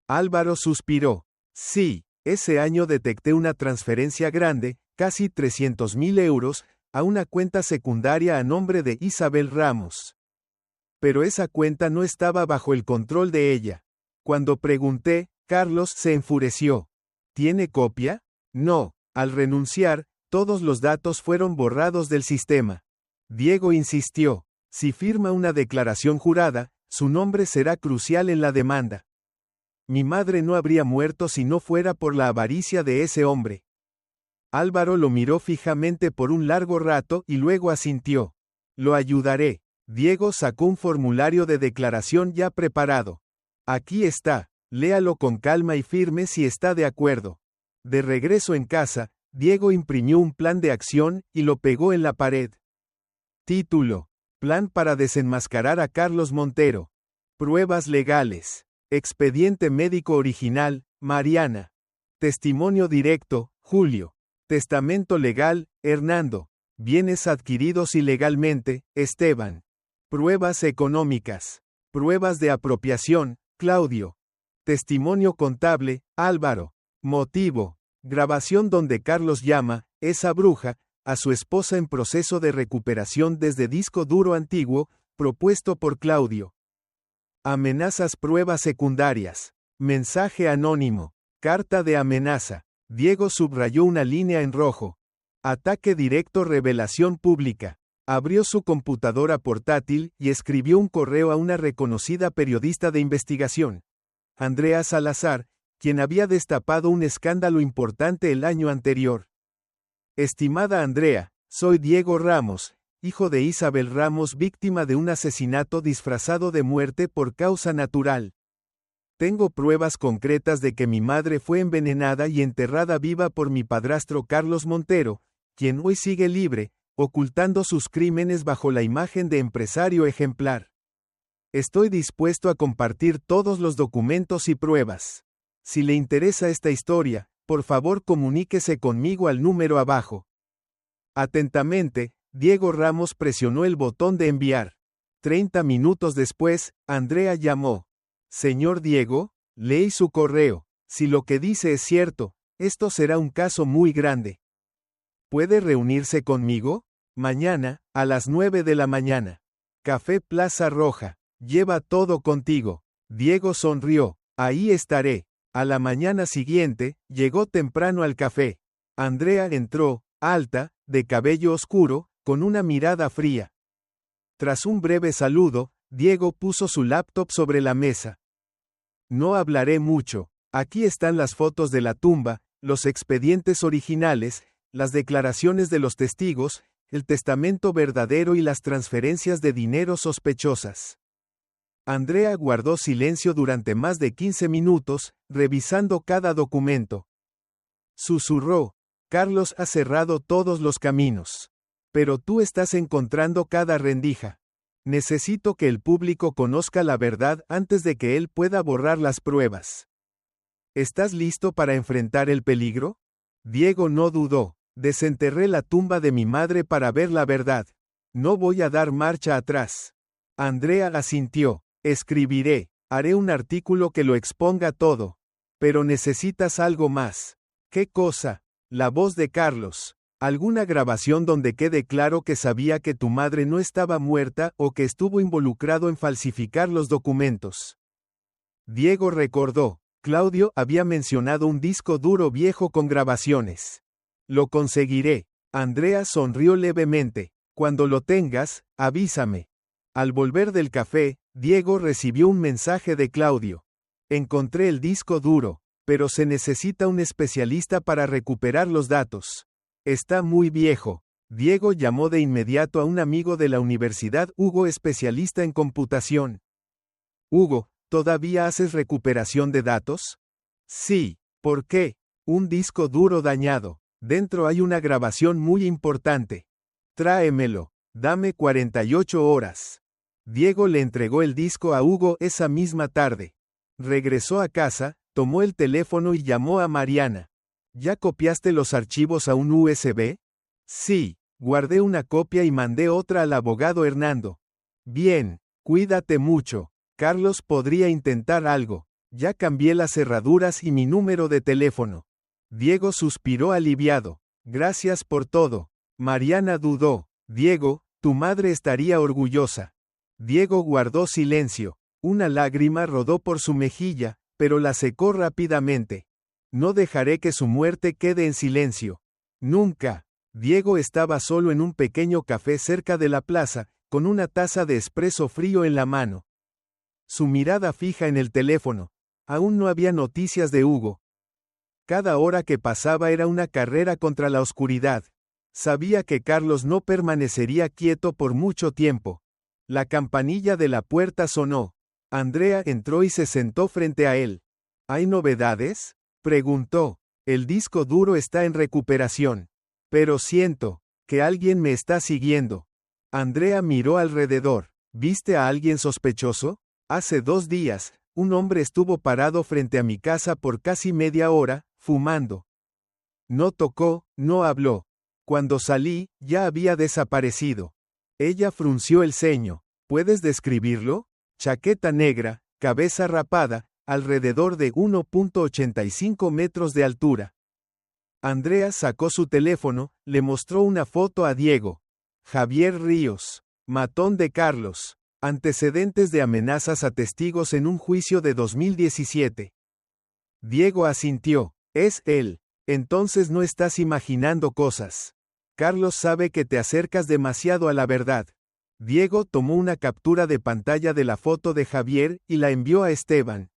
Álvaro suspiró. Sí, ese año detecté una transferencia grande, casi 300.000 euros, a una cuenta secundaria a nombre de Isabel Ramos. Pero esa cuenta no estaba bajo el control de ella. Cuando pregunté, Carlos se enfureció. ¿Tiene copia? No. Al renunciar, todos los datos fueron borrados del sistema. Diego insistió. Si firma una declaración jurada, su nombre será crucial en la demanda. Mi madre no habría muerto si no fuera por la avaricia de ese hombre. Álvaro lo miró fijamente por un largo rato y luego asintió. Lo ayudaré. Diego sacó un formulario de declaración ya preparado. Aquí está, léalo con calma y firme si está de acuerdo. De regreso en casa, Diego imprimió un plan de acción y lo pegó en la pared. Título: Plan para desenmascarar a Carlos Montero. Pruebas legales. Expediente médico original, Mariana. Testimonio directo, Julio. Testamento legal, Hernando. Bienes adquiridos ilegalmente, Esteban. Pruebas económicas. Pruebas de apropiación, Claudio. Testimonio contable, Álvaro. Motivo. Grabación donde Carlos llama, esa bruja, a su esposa en proceso de recuperación desde disco duro antiguo, propuesto por Claudio. Amenazas. Pruebas secundarias. Mensaje anónimo. Carta de amenaza. Diego subrayó una línea en rojo. Ataque directo. Revelación pública. Abrió su computadora portátil y escribió un correo a una reconocida periodista de investigación, Andrea Salazar, quien había destapado un escándalo importante el año anterior. Estimada Andrea, soy Diego Ramos, hijo de Isabel Ramos, víctima de un asesinato disfrazado de muerte por causa natural. Tengo pruebas concretas de que mi madre fue envenenada y enterrada viva por mi padrastro Carlos Montero, quien hoy sigue libre, ocultando sus crímenes bajo la imagen de empresario ejemplar. Estoy dispuesto a compartir todos los documentos y pruebas. Si le interesa esta historia, por favor comuníquese conmigo al número abajo. Atentamente, Diego Ramos presionó el botón de enviar. 30 minutos después, Andrea llamó. Señor Diego, leí su correo. Si lo que dice es cierto, esto será un caso muy grande. ¿Puede reunirse conmigo? Mañana, a las 9 de la mañana. Café Plaza Roja. Lleva todo contigo. Diego sonrió. Ahí estaré. A la mañana siguiente, llegó temprano al café. Andrea entró, alta, de cabello oscuro, con una mirada fría. Tras un breve saludo, Diego puso su laptop sobre la mesa. No hablaré mucho. Aquí están las fotos de la tumba, los expedientes originales, las declaraciones de los testigos, el testamento verdadero y las transferencias de dinero sospechosas. Andrea guardó silencio durante más de 15 minutos, revisando cada documento. Susurró: Carlos ha cerrado todos los caminos. Pero tú estás encontrando cada rendija. Necesito que el público conozca la verdad antes de que él pueda borrar las pruebas. ¿Estás listo para enfrentar el peligro? Diego no dudó. Desenterré la tumba de mi madre para ver la verdad. No voy a dar marcha atrás. Andrea asintió. Escribiré. Haré un artículo que lo exponga todo. Pero necesitas algo más. ¿Qué cosa? La voz de Carlos. ¿Alguna grabación donde quede claro que sabía que tu madre no estaba muerta o que estuvo involucrado en falsificar los documentos? Diego recordó. Claudio había mencionado un disco duro viejo con grabaciones. Lo conseguiré. Andrea sonrió levemente. Cuando lo tengas, avísame. Al volver del café, Diego recibió un mensaje de Claudio. Encontré el disco duro, pero se necesita un especialista para recuperar los datos. Está muy viejo. Diego llamó de inmediato a un amigo de la universidad, Hugo, especialista en computación. Hugo, ¿todavía haces recuperación de datos? Sí, ¿por qué? Un disco duro dañado. Dentro hay una grabación muy importante. Tráemelo. Dame 48 horas. Diego le entregó el disco a Hugo esa misma tarde. Regresó a casa, tomó el teléfono y llamó a Mariana. ¿Ya copiaste los archivos a un USB? Sí, guardé una copia y mandé otra al abogado Hernando. Bien, cuídate mucho. Carlos podría intentar algo. Ya cambié las cerraduras y mi número de teléfono. Diego suspiró aliviado. Gracias por todo. Mariana dudó. Diego, tu madre estaría orgullosa. Diego guardó silencio. Una lágrima rodó por su mejilla, pero la secó rápidamente. No dejaré que su muerte quede en silencio. Nunca. Diego estaba solo en un pequeño café cerca de la plaza, con una taza de espresso frío en la mano. Su mirada fija en el teléfono. Aún no había noticias de Hugo. Cada hora que pasaba era una carrera contra la oscuridad. Sabía que Carlos no permanecería quieto por mucho tiempo. La campanilla de la puerta sonó. Andrea entró y se sentó frente a él. ¿Hay novedades?, preguntó. El disco duro está en recuperación. Pero siento que alguien me está siguiendo. Andrea miró alrededor. ¿Viste a alguien sospechoso? Hace 2 días, un hombre estuvo parado frente a mi casa por casi media hora, fumando. No tocó, no habló. Cuando salí, ya había desaparecido. Ella frunció el ceño. ¿Puedes describirlo? Chaqueta negra, cabeza rapada, alrededor de 1.85 metros de altura. Andrea sacó su teléfono, le mostró una foto a Diego. Javier Ríos. Matón de Carlos. Antecedentes de amenazas a testigos en un juicio de 2017. Diego asintió. Es él. Entonces no estás imaginando cosas. Carlos sabe que te acercas demasiado a la verdad. Diego tomó una captura de pantalla de la foto de Javier y la envió a Esteban.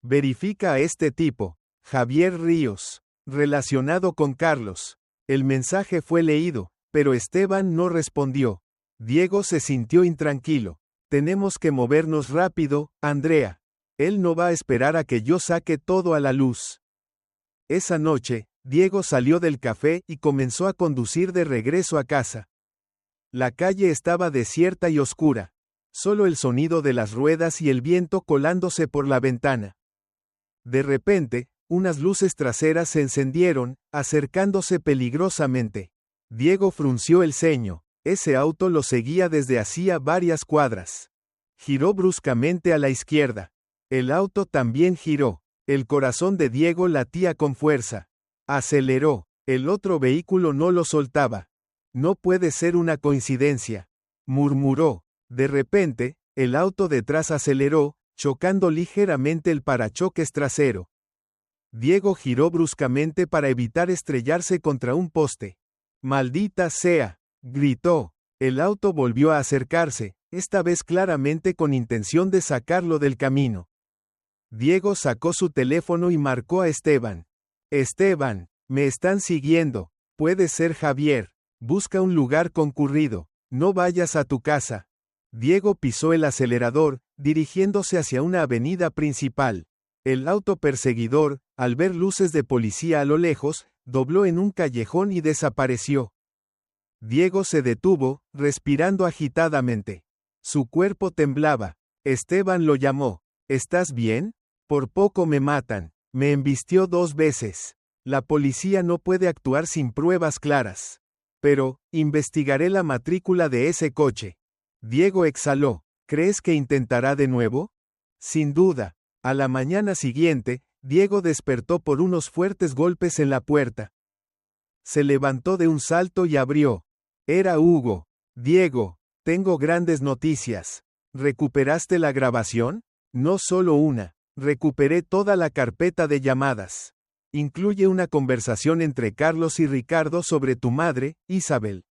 Verifica a este tipo, Javier Ríos, relacionado con Carlos. El mensaje fue leído, pero Esteban no respondió. Diego se sintió intranquilo. Tenemos que movernos rápido, Andrea. Él no va a esperar a que yo saque todo a la luz. Esa noche, Diego salió del café y comenzó a conducir de regreso a casa. La calle estaba desierta y oscura. Solo el sonido de las ruedas y el viento colándose por la ventana. De repente, unas luces traseras se encendieron, acercándose peligrosamente. Diego frunció el ceño. Ese auto lo seguía desde hacía varias cuadras. Giró bruscamente a la izquierda. El auto también giró. El corazón de Diego latía con fuerza. Aceleró. El otro vehículo no lo soltaba. No puede ser una coincidencia, murmuró. De repente, el auto detrás aceleró, chocando ligeramente el parachoques trasero. Diego giró bruscamente para evitar estrellarse contra un poste. ¡Maldita sea!, gritó. El auto volvió a acercarse, esta vez claramente con intención de sacarlo del camino. Diego sacó su teléfono y marcó a Esteban. Esteban, me están siguiendo. Puede ser Javier. Busca un lugar concurrido. No vayas a tu casa. Diego pisó el acelerador, dirigiéndose hacia una avenida principal. El auto perseguidor, al ver luces de policía a lo lejos, dobló en un callejón y desapareció. Diego se detuvo, respirando agitadamente. Su cuerpo temblaba. Esteban lo llamó. ¿Estás bien? Por poco me matan. Me embistió 2 veces. La policía no puede actuar sin pruebas claras. Pero, investigaré la matrícula de ese coche. Diego exhaló. ¿Crees que intentará de nuevo? Sin duda. A la mañana siguiente, Diego despertó por unos fuertes golpes en la puerta. Se levantó de un salto y abrió. Era Hugo. Diego, tengo grandes noticias. ¿Recuperaste la grabación? No solo una. Recuperé toda la carpeta de llamadas. Incluye una conversación entre Carlos y Ricardo sobre tu madre, Isabel.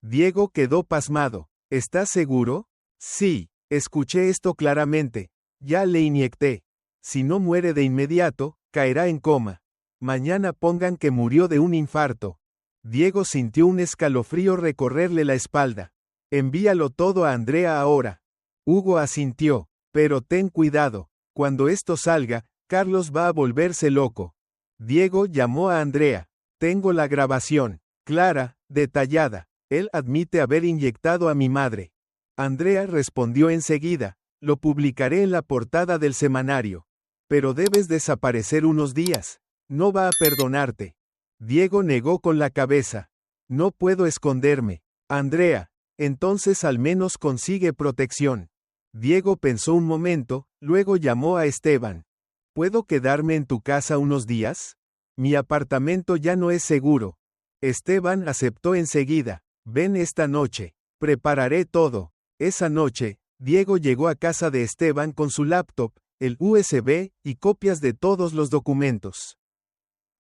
Diego quedó pasmado. ¿Estás seguro? Sí, escuché esto claramente. Ya le inyecté. Si no muere de inmediato, caerá en coma. Mañana pongan que murió de un infarto. Diego sintió un escalofrío recorrerle la espalda. Envíalo todo a Andrea ahora. Hugo asintió. Pero ten cuidado. Cuando esto salga, Carlos va a volverse loco. Diego llamó a Andrea. Tengo la grabación. Clara, detallada. Él admite haber inyectado a mi madre. Andrea respondió enseguida. Lo publicaré en la portada del semanario. Pero debes desaparecer unos días. No va a perdonarte. Diego negó con la cabeza. No puedo esconderme. Andrea, entonces al menos consigue protección. Diego pensó un momento, luego llamó a Esteban. ¿Puedo quedarme en tu casa unos días? Mi apartamento ya no es seguro. Esteban aceptó enseguida. Ven esta noche. Prepararé todo. Esa noche, Diego llegó a casa de Esteban con su laptop, el USB, y copias de todos los documentos.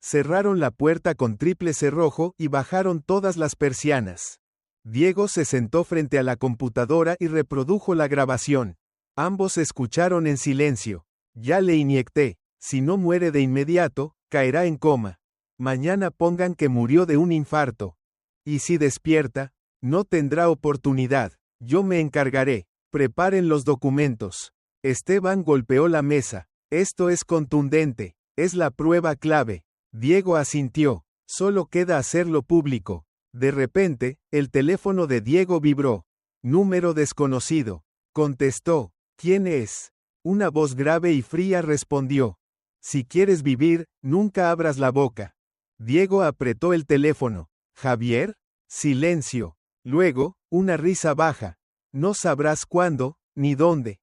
Cerraron la puerta con triple cerrojo y bajaron todas las persianas. Diego se sentó frente a la computadora y reprodujo la grabación. Ambos escucharon en silencio. Ya le inyecté. Si no muere de inmediato, caerá en coma. Mañana pongan que murió de un infarto. Y si despierta, no tendrá oportunidad. Yo me encargaré. Preparen los documentos. Esteban golpeó la mesa. Esto es contundente. Es la prueba clave. Diego asintió. Solo queda hacerlo público. De repente, el teléfono de Diego vibró. Número desconocido. Contestó. ¿Quién es? Una voz grave y fría respondió. Si quieres vivir, nunca abras la boca. Diego apretó el teléfono. ¿Javier? Silencio. Luego, una risa baja. No sabrás cuándo, ni dónde.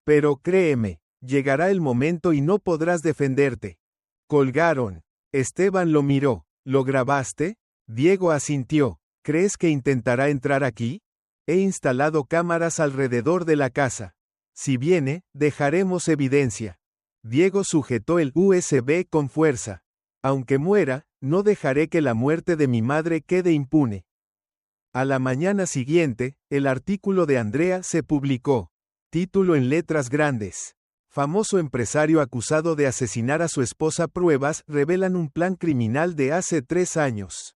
Pero créeme, llegará el momento y no podrás defenderte. Colgaron. Esteban lo miró. ¿Lo grabaste? Diego asintió. ¿Crees que intentará entrar aquí? He instalado cámaras alrededor de la casa. Si viene, dejaremos evidencia. Diego sujetó el USB con fuerza. Aunque muera, no dejaré que la muerte de mi madre quede impune. A la mañana siguiente, el artículo de Andrea se publicó. Título en letras grandes. Famoso empresario acusado de asesinar a su esposa. Pruebas revelan un plan criminal de hace 3 años.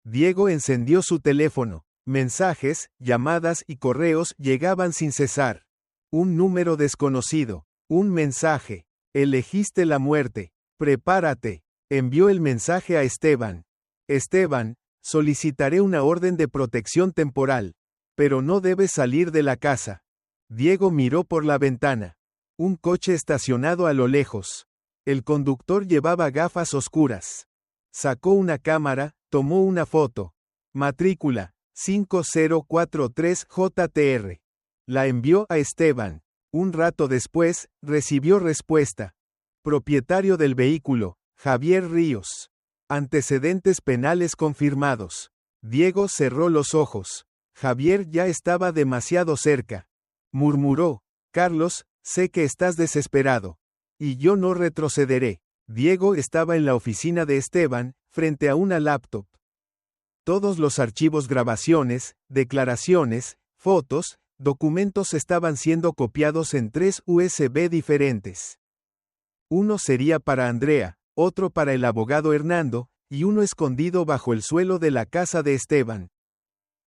Diego encendió su teléfono. Mensajes, llamadas y correos llegaban sin cesar. Un número desconocido. Un mensaje. Elegiste la muerte. Prepárate. Envió el mensaje a Esteban. Esteban, solicitaré una orden de protección temporal. Pero no debes salir de la casa. Diego miró por la ventana. Un coche estacionado a lo lejos. El conductor llevaba gafas oscuras. Sacó una cámara, tomó una foto. Matrícula, 5043 JTR. La envió a Esteban. Un rato después, recibió respuesta. Propietario del vehículo, Javier Ríos. Antecedentes penales confirmados. Diego cerró los ojos. Javier ya estaba demasiado cerca. Murmuró. Carlos, sé que estás desesperado. Y yo no retrocederé. Diego estaba en la oficina de Esteban, frente a una laptop. Todos los archivos, grabaciones, declaraciones, fotos, documentos estaban siendo copiados en 3 USB diferentes. Uno sería para Andrea, otro para el abogado Hernando, y uno escondido bajo el suelo de la casa de Esteban.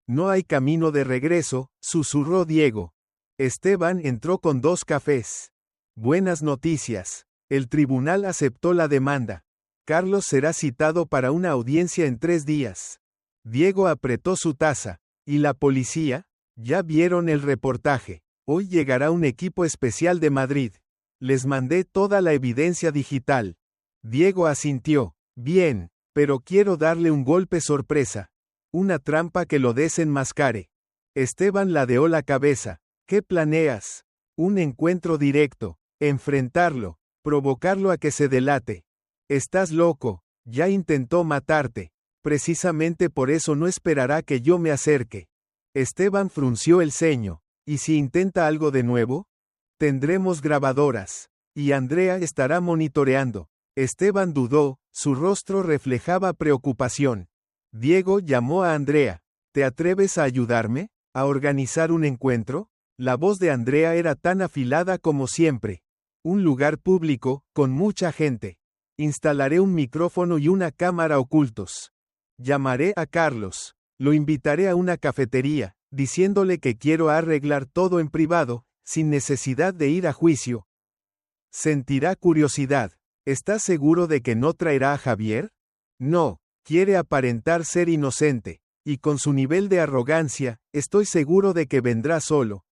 No hay camino de regreso, susurró Diego. Esteban entró con 2 cafés. Buenas noticias. El tribunal aceptó la demanda. Carlos será citado para una audiencia en 3 días. Diego apretó su taza. ¿Y la policía? Ya vieron el reportaje. Hoy llegará un equipo especial de Madrid. Les mandé toda la evidencia digital. Diego asintió. Bien, pero quiero darle un golpe sorpresa. Una trampa que lo desenmascare. Esteban ladeó la cabeza. ¿Qué planeas? Un encuentro directo. Enfrentarlo. Provocarlo a que se delate. Estás loco. Ya intentó matarte. Precisamente por eso no esperará que yo me acerque. Esteban frunció el ceño. ¿Y si intenta algo de nuevo? Tendremos grabadoras. Y Andrea estará monitoreando. Esteban dudó, su rostro reflejaba preocupación. Diego llamó a Andrea. ¿Te atreves a ayudarme? ¿A organizar un encuentro? La voz de Andrea era tan afilada como siempre. Un lugar público, con mucha gente. Instalaré un micrófono y una cámara ocultos. Llamaré a Carlos. Lo invitaré a una cafetería, diciéndole que quiero arreglar todo en privado, sin necesidad de ir a juicio. Sentirá curiosidad. ¿Estás seguro de que no traerá a Javier? No, quiere aparentar ser inocente, y con su nivel de arrogancia, estoy seguro de que vendrá solo.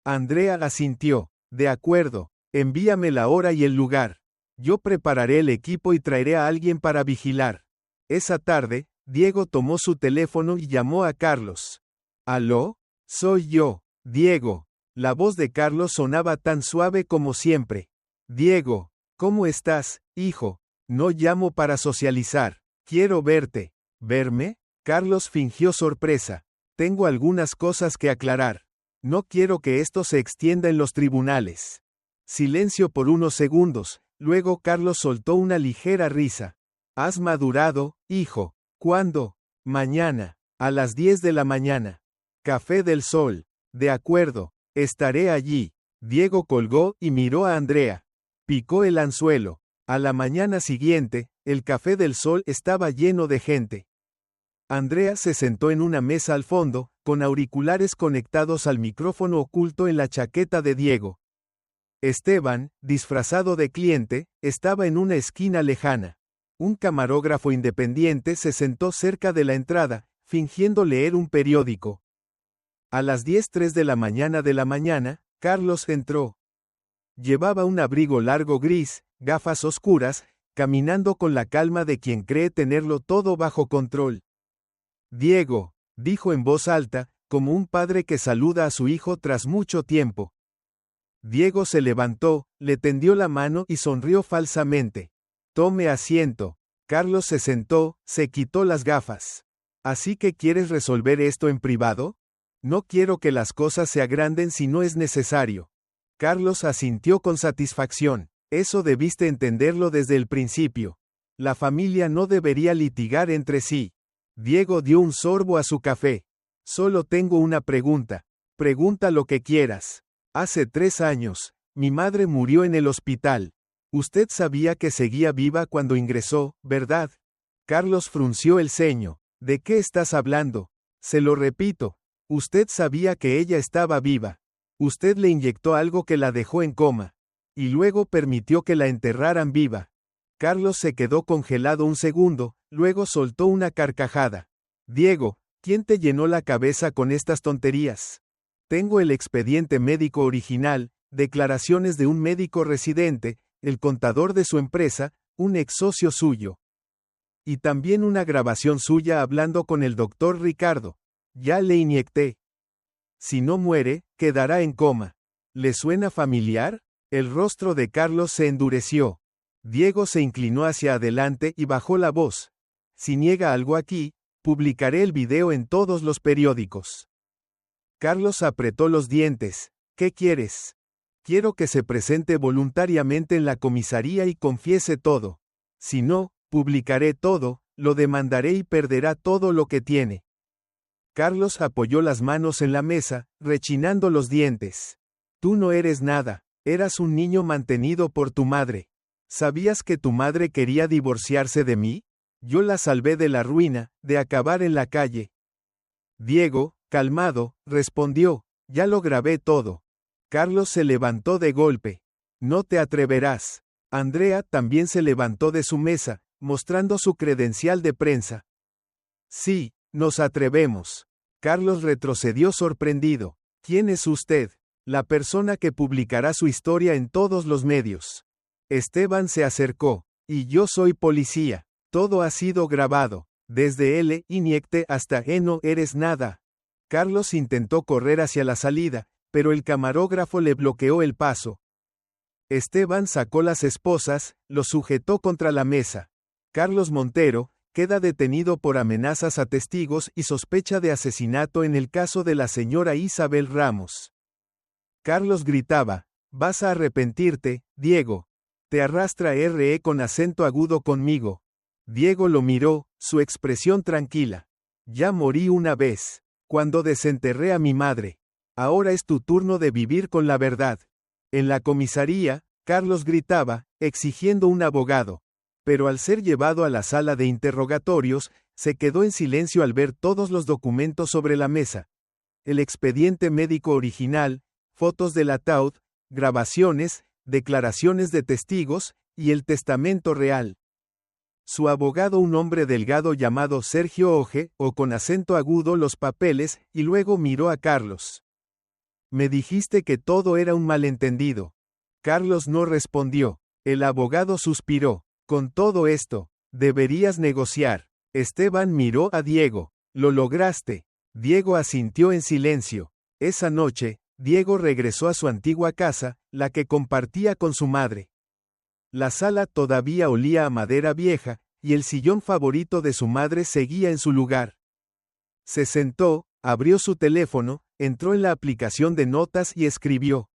Andrea asintió. De acuerdo, envíame la hora y el lugar. Yo prepararé el equipo y traeré a alguien para vigilar. Esa tarde, Diego tomó su teléfono y llamó a Carlos. ¿Aló? Soy yo, Diego. La voz de Carlos sonaba tan suave como siempre. Diego, ¿cómo estás, hijo? No llamo para socializar. Quiero verte. ¿Verme? Carlos fingió sorpresa. Tengo algunas cosas que aclarar. No quiero que esto se extienda en los tribunales. Silencio por unos segundos, luego Carlos soltó una ligera risa. Has madurado, hijo. ¿Cuándo? Mañana, a las 10 de la mañana. Café del Sol. De acuerdo, estaré allí. Diego colgó y miró a Andrea. Picó el anzuelo. A la mañana siguiente, el Café del Sol estaba lleno de gente. Andrea se sentó en una mesa al fondo, con auriculares conectados al micrófono oculto en la chaqueta de Diego. Esteban, disfrazado de cliente, estaba en una esquina lejana. Un camarógrafo independiente se sentó cerca de la entrada, fingiendo leer un periódico. A las 10:03 de la mañana, Carlos entró. Llevaba un abrigo largo gris, gafas oscuras, caminando con la calma de quien cree tenerlo todo bajo control. Diego, dijo en voz alta, como un padre que saluda a su hijo tras mucho tiempo. Diego se levantó, le tendió la mano y sonrió falsamente. Tome asiento. Carlos se sentó, se quitó las gafas. ¿Así que quieres resolver esto en privado? No quiero que las cosas se agranden si no es necesario. Carlos asintió con satisfacción. Eso debiste entenderlo desde el principio. La familia no debería litigar entre sí. Diego dio un sorbo a su café. Solo tengo una pregunta. Pregunta lo que quieras. Hace 3 años, mi madre murió en el hospital. Usted sabía que seguía viva cuando ingresó, ¿verdad? Carlos frunció el ceño. ¿De qué estás hablando? Se lo repito. Usted sabía que ella estaba viva. Usted le inyectó algo que la dejó en coma. Y luego permitió que la enterraran viva. Carlos se quedó congelado un segundo, luego soltó una carcajada. Diego, ¿quién te llenó la cabeza con estas tonterías? Tengo el expediente médico original, declaraciones de un médico residente, el contador de su empresa, un ex socio suyo. Y también una grabación suya hablando con el doctor Ricardo. Ya le inyecté. Si no muere, quedará en coma. ¿Le suena familiar? El rostro de Carlos se endureció. Diego se inclinó hacia adelante y bajó la voz. Si niega algo aquí, publicaré el video en todos los periódicos. Carlos apretó los dientes. ¿Qué quieres? Quiero que se presente voluntariamente en la comisaría y confiese todo. Si no, publicaré todo, lo demandaré y perderá todo lo que tiene. Carlos apoyó las manos en la mesa, rechinando los dientes. Tú no eres nada, eras un niño mantenido por tu madre. ¿Sabías que tu madre quería divorciarse de mí? Yo la salvé de la ruina, de acabar en la calle. Diego, calmado, respondió, ya lo grabé todo. Carlos se levantó de golpe. No te atreverás. Andrea también se levantó de su mesa, mostrando su credencial de prensa. Sí, nos atrevemos. Carlos retrocedió sorprendido. ¿Quién es usted? La persona que publicará su historia en todos los medios. Esteban se acercó. Y yo soy policía. Todo ha sido grabado. Desde L. Inyecte hasta E. No eres nada. Carlos intentó correr hacia la salida, pero el camarógrafo le bloqueó el paso. Esteban sacó las esposas, lo sujetó contra la mesa. Carlos Montero queda detenido por amenazas a testigos y sospecha de asesinato en el caso de la señora Isabel Ramos. Carlos gritaba, vas a arrepentirte, Diego. Te arrastra R.E. con acento agudo conmigo. Diego lo miró, su expresión tranquila. Ya morí una vez, cuando desenterré a mi madre. Ahora es tu turno de vivir con la verdad. En la comisaría, Carlos gritaba, exigiendo un abogado. Pero al ser llevado a la sala de interrogatorios, se quedó en silencio al ver todos los documentos sobre la mesa. El expediente médico original, fotos del ataúd, grabaciones, declaraciones de testigos, y el testamento real. Su abogado, un hombre delgado llamado Sergio Oge, o con acento agudo los papeles, y luego miró a Carlos. Me dijiste que todo era un malentendido. Carlos no respondió. El abogado suspiró. Con todo esto, deberías negociar. Esteban miró a Diego. Lo lograste. Diego asintió en silencio. Esa noche, Diego regresó a su antigua casa, la que compartía con su madre. La sala todavía olía a madera vieja, y el sillón favorito de su madre seguía en su lugar. Se sentó, abrió su teléfono, entró en la aplicación de notas y escribió.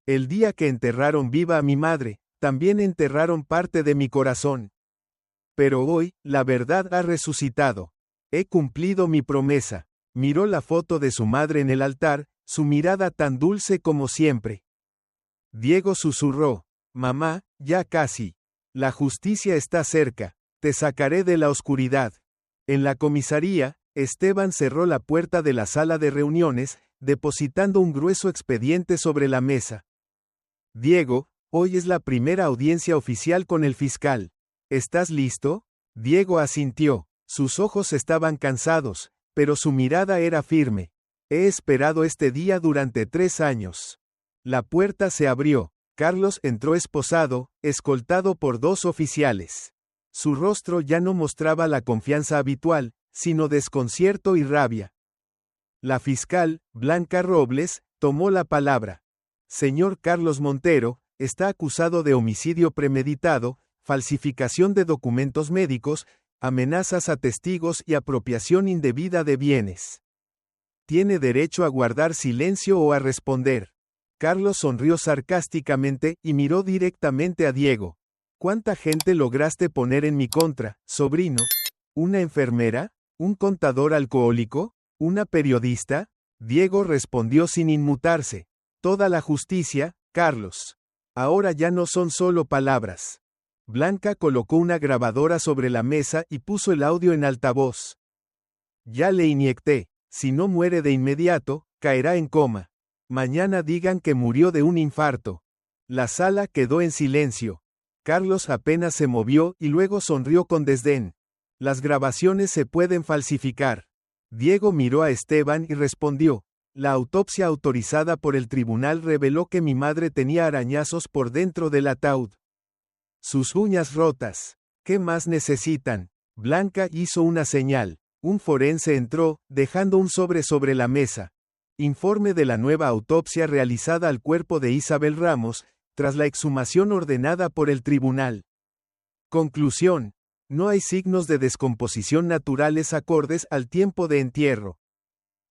El día que enterraron viva a mi madre, también enterraron parte de mi corazón. Pero hoy, la verdad ha resucitado. He cumplido mi promesa. Miró la foto de su madre en el altar, su mirada tan dulce como siempre. Diego susurró. Mamá, ya casi. La justicia está cerca. Te sacaré de la oscuridad. En la comisaría, Esteban cerró la puerta de la sala de reuniones, depositando un grueso expediente sobre la mesa. Diego, hoy es la primera audiencia oficial con el fiscal. ¿Estás listo? Diego asintió. Sus ojos estaban cansados, pero su mirada era firme. He esperado este día durante 3 años. La puerta se abrió. Carlos entró esposado, escoltado por 2 oficiales. Su rostro ya no mostraba la confianza habitual, sino desconcierto y rabia. La fiscal, Blanca Robles, tomó la palabra. Señor Carlos Montero, está acusado de homicidio premeditado, falsificación de documentos médicos, amenazas a testigos y apropiación indebida de bienes. Tiene derecho a guardar silencio o a responder. Carlos sonrió sarcásticamente y miró directamente a Diego. ¿Cuánta gente lograste poner en mi contra, sobrino? ¿Una enfermera? ¿Un contador alcohólico? ¿Una periodista? Diego respondió sin inmutarse. Toda la justicia, Carlos. Ahora ya no son solo palabras. Blanca colocó una grabadora sobre la mesa y puso el audio en altavoz. Ya le inyecté. Si no muere de inmediato, caerá en coma. Mañana digan que murió de un infarto. La sala quedó en silencio. Carlos apenas se movió y luego sonrió con desdén. Las grabaciones se pueden falsificar. Diego miró a Esteban y respondió. La autopsia autorizada por el tribunal reveló que mi madre tenía arañazos por dentro del ataúd. Sus uñas rotas. ¿Qué más necesitan? Blanca hizo una señal. Un forense entró, dejando un sobre la mesa. Informe de la nueva autopsia realizada al cuerpo de Isabel Ramos, tras la exhumación ordenada por el tribunal. Conclusión. No hay signos de descomposición naturales acordes al tiempo de entierro.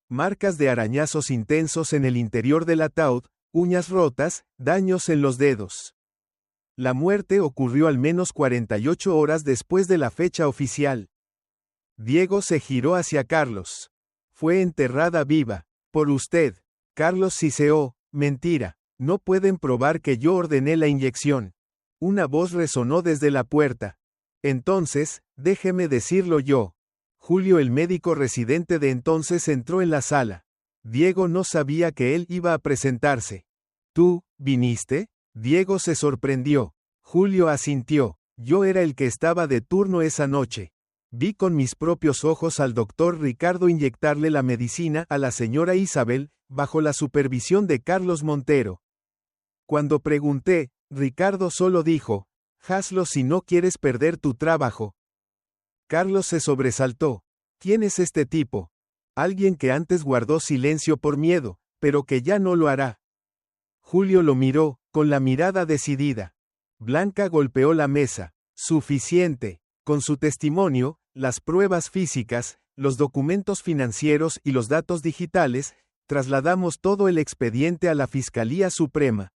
Marcas de arañazos intensos en el interior del ataúd, uñas rotas, daños en los dedos. La muerte ocurrió al menos 48 horas después de la fecha oficial. Diego se giró hacia Carlos. Fue enterrada viva. Por usted. Carlos siseó. Mentira. No pueden probar que yo ordené la inyección. Una voz resonó desde la puerta. Entonces, déjeme decirlo yo. Julio, el médico residente de entonces, entró en la sala. Diego no sabía que él iba a presentarse. ¿Tú, viniste? Diego se sorprendió. Julio asintió. Yo era el que estaba de turno esa noche. Vi con mis propios ojos al doctor Ricardo inyectarle la medicina a la señora Isabel, bajo la supervisión de Carlos Montero. Cuando pregunté, Ricardo solo dijo, hazlo si no quieres perder tu trabajo. Carlos se sobresaltó. ¿Quién es este tipo? Alguien que antes guardó silencio por miedo, pero que ya no lo hará. Julio lo miró, con la mirada decidida. Blanca golpeó la mesa. Suficiente. Con su testimonio, las pruebas físicas, los documentos financieros y los datos digitales, trasladamos todo el expediente a la Fiscalía Suprema.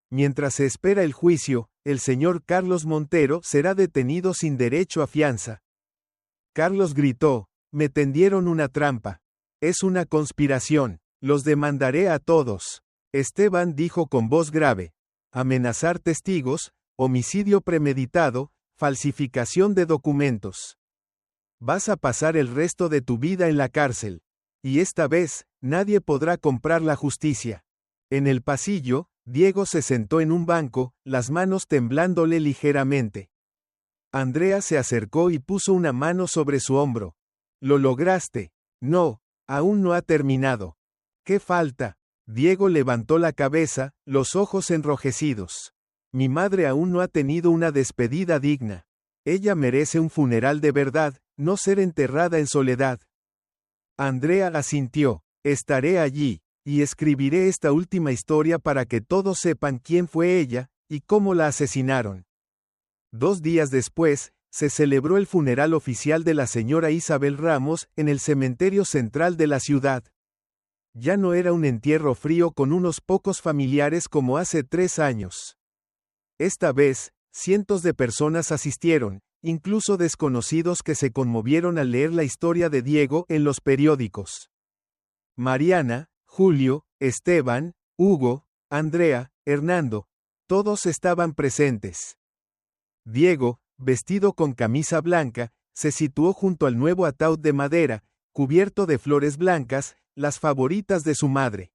Mientras se espera el juicio, el señor Carlos Montero será detenido sin derecho a fianza. Carlos gritó, me tendieron una trampa. Es una conspiración. Los demandaré a todos. Esteban dijo con voz grave. Amenazar testigos, homicidio premeditado, falsificación de documentos. Vas a pasar el resto de tu vida en la cárcel. Y esta vez, nadie podrá comprar la justicia. En el pasillo, Diego se sentó en un banco, las manos temblándole ligeramente. Andrea se acercó y puso una mano sobre su hombro. «Lo lograste». «No, aún no ha terminado». «¿Qué falta?» Diego levantó la cabeza, los ojos enrojecidos. «Mi madre aún no ha tenido una despedida digna. Ella merece un funeral de verdad, no ser enterrada en soledad». Andrea asintió. «Estaré allí, y escribiré esta última historia para que todos sepan quién fue ella, y cómo la asesinaron». 2 días después, se celebró el funeral oficial de la señora Isabel Ramos en el cementerio central de la ciudad. Ya no era un entierro frío con unos pocos familiares como hace 3 años. Esta vez, cientos de personas asistieron, incluso desconocidos que se conmovieron al leer la historia de Diego en los periódicos. Mariana, Julio, Esteban, Hugo, Andrea, Hernando, todos estaban presentes. Diego, vestido con camisa blanca, se situó junto al nuevo ataúd de madera, cubierto de flores blancas, las favoritas de su madre.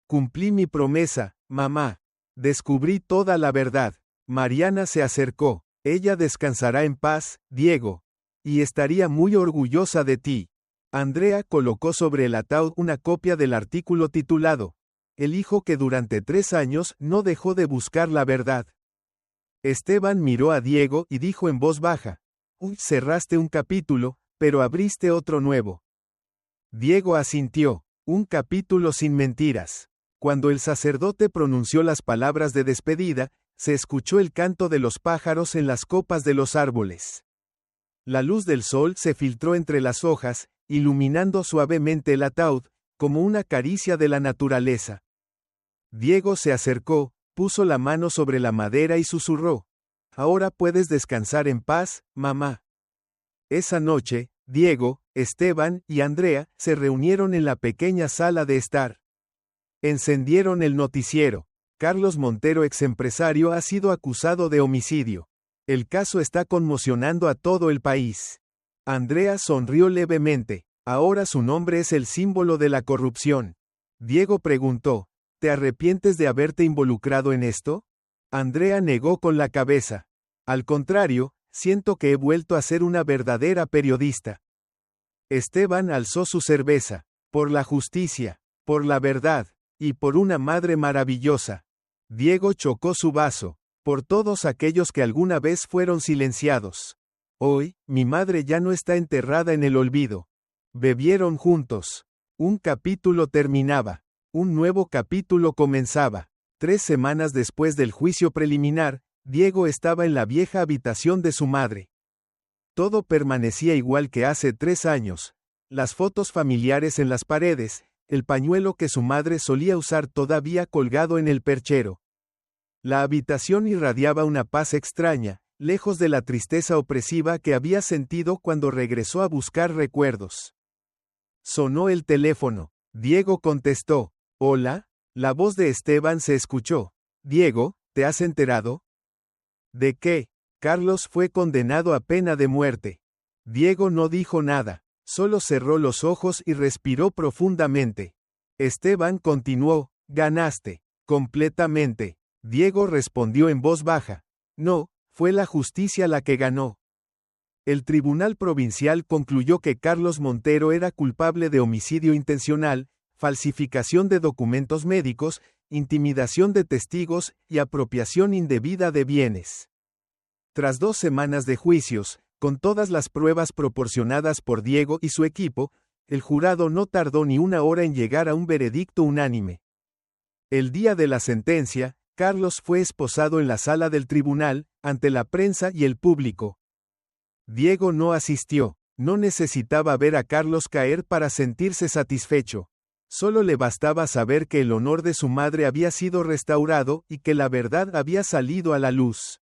«Cumplí mi promesa, mamá. Descubrí toda la verdad». Mariana se acercó. «Ella descansará en paz, Diego. Y estaría muy orgullosa de ti». Andrea colocó sobre el ataúd una copia del artículo titulado «El hijo que durante 3 años no dejó de buscar la verdad». Esteban miró a Diego y dijo en voz baja: «Uy, cerraste un capítulo, pero abriste otro nuevo». Diego asintió. «Un capítulo sin mentiras». Cuando el sacerdote pronunció las palabras de despedida, se escuchó el canto de los pájaros en las copas de los árboles. La luz del sol se filtró entre las hojas, iluminando suavemente el ataúd, como una caricia de la naturaleza. Diego se acercó, puso la mano sobre la madera y susurró: «Ahora puedes descansar en paz, mamá». Esa noche, Diego, Esteban y Andrea se reunieron en la pequeña sala de estar. Encendieron el noticiero. Carlos Montero, exempresario, ha sido acusado de homicidio. El caso está conmocionando a todo el país. Andrea sonrió levemente. Ahora su nombre es el símbolo de la corrupción. Diego preguntó: ¿te arrepientes de haberte involucrado en esto? Andrea negó con la cabeza. Al contrario, siento que he vuelto a ser una verdadera periodista. Esteban alzó su cerveza. Por la justicia, por la verdad, y por una madre maravillosa. Diego chocó su vaso. Por todos aquellos que alguna vez fueron silenciados. Hoy, mi madre ya no está enterrada en el olvido. Bebieron juntos. Un capítulo terminaba. Un nuevo capítulo comenzaba. 3 semanas después del juicio preliminar, Diego estaba en la vieja habitación de su madre. Todo permanecía igual que hace 3 años. Las fotos familiares en las paredes, el pañuelo que su madre solía usar todavía colgado en el perchero. La habitación irradiaba una paz extraña, lejos de la tristeza opresiva que había sentido cuando regresó a buscar recuerdos. Sonó el teléfono. Diego contestó. «Hola». La voz de Esteban se escuchó. «Diego, ¿te has enterado?» «¿De qué?» «Carlos fue condenado a pena de muerte». Diego no dijo nada, solo cerró los ojos y respiró profundamente. Esteban continuó: «Ganaste. Completamente». Diego respondió en voz baja: «No, fue la justicia la que ganó». El Tribunal Provincial concluyó que Carlos Montero era culpable de homicidio intencional, falsificación de documentos médicos, intimidación de testigos y apropiación indebida de bienes. Tras 2 semanas de juicios, con todas las pruebas proporcionadas por Diego y su equipo, el jurado no tardó ni una hora en llegar a un veredicto unánime. El día de la sentencia, Carlos fue esposado en la sala del tribunal, ante la prensa y el público. Diego no asistió, no necesitaba ver a Carlos caer para sentirse satisfecho. Solo le bastaba saber que el honor de su madre había sido restaurado y que la verdad había salido a la luz.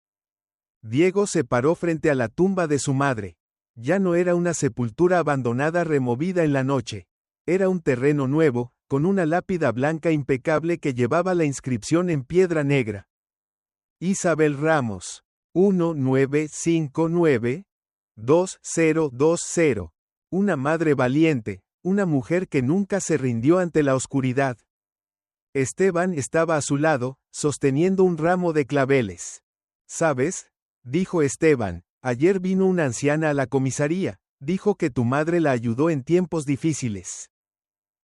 Diego se paró frente a la tumba de su madre. Ya no era una sepultura abandonada removida en la noche. Era un terreno nuevo, con una lápida blanca impecable que llevaba la inscripción en piedra negra. Isabel Ramos. 1959-2020. Una madre valiente, una mujer que nunca se rindió ante la oscuridad. Esteban estaba a su lado, sosteniendo un ramo de claveles. ¿Sabes? Dijo Esteban, ayer vino una anciana a la comisaría, dijo que tu madre la ayudó en tiempos difíciles.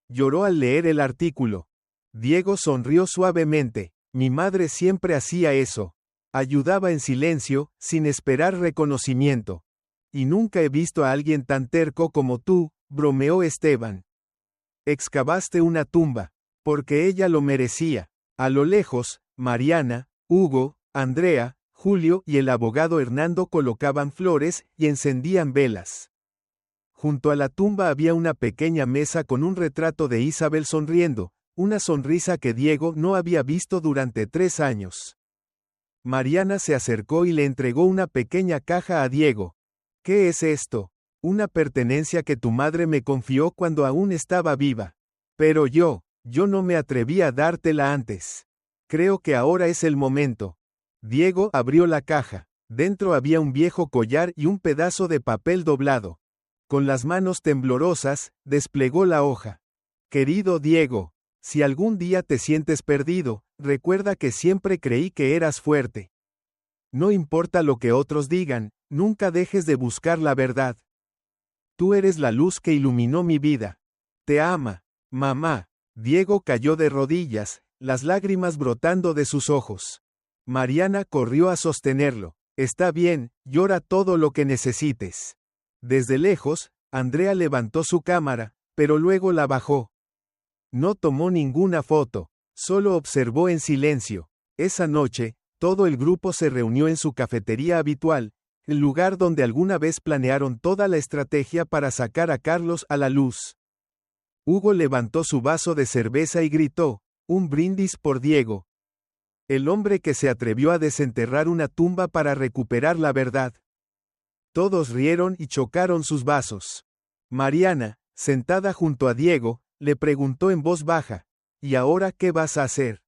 Lloró al leer el artículo. Diego sonrió suavemente, mi madre siempre hacía eso. Ayudaba en silencio, sin esperar reconocimiento. Y nunca he visto a alguien tan terco como tú, bromeó Esteban. Excavaste una tumba. Porque ella lo merecía. A lo lejos, Mariana, Hugo, Andrea, Julio y el abogado Hernando colocaban flores y encendían velas. Junto a la tumba había una pequeña mesa con un retrato de Isabel sonriendo, una sonrisa que Diego no había visto durante 3 años. Mariana se acercó y le entregó una pequeña caja a Diego. ¿Qué es esto? Una pertenencia que tu madre me confió cuando aún estaba viva. Pero yo no me atreví a dártela antes. Creo que ahora es el momento. Diego abrió la caja. Dentro había un viejo collar y un pedazo de papel doblado. Con las manos temblorosas, desplegó la hoja. Querido Diego, si algún día te sientes perdido, recuerda que siempre creí que eras fuerte. No importa lo que otros digan, nunca dejes de buscar la verdad. Tú eres la luz que iluminó mi vida. Te ama, mamá. Diego cayó de rodillas, las lágrimas brotando de sus ojos. Mariana corrió a sostenerlo. Está bien, llora todo lo que necesites. Desde lejos, Andrea levantó su cámara, pero luego la bajó. No tomó ninguna foto, solo observó en silencio. Esa noche, todo el grupo se reunió en su cafetería habitual, el lugar donde alguna vez planearon toda la estrategia para sacar a Carlos a la luz. Hugo levantó su vaso de cerveza y gritó, un brindis por Diego. El hombre que se atrevió a desenterrar una tumba para recuperar la verdad. Todos rieron y chocaron sus vasos. Mariana, sentada junto a Diego, le preguntó en voz baja, ¿y ahora qué vas a hacer?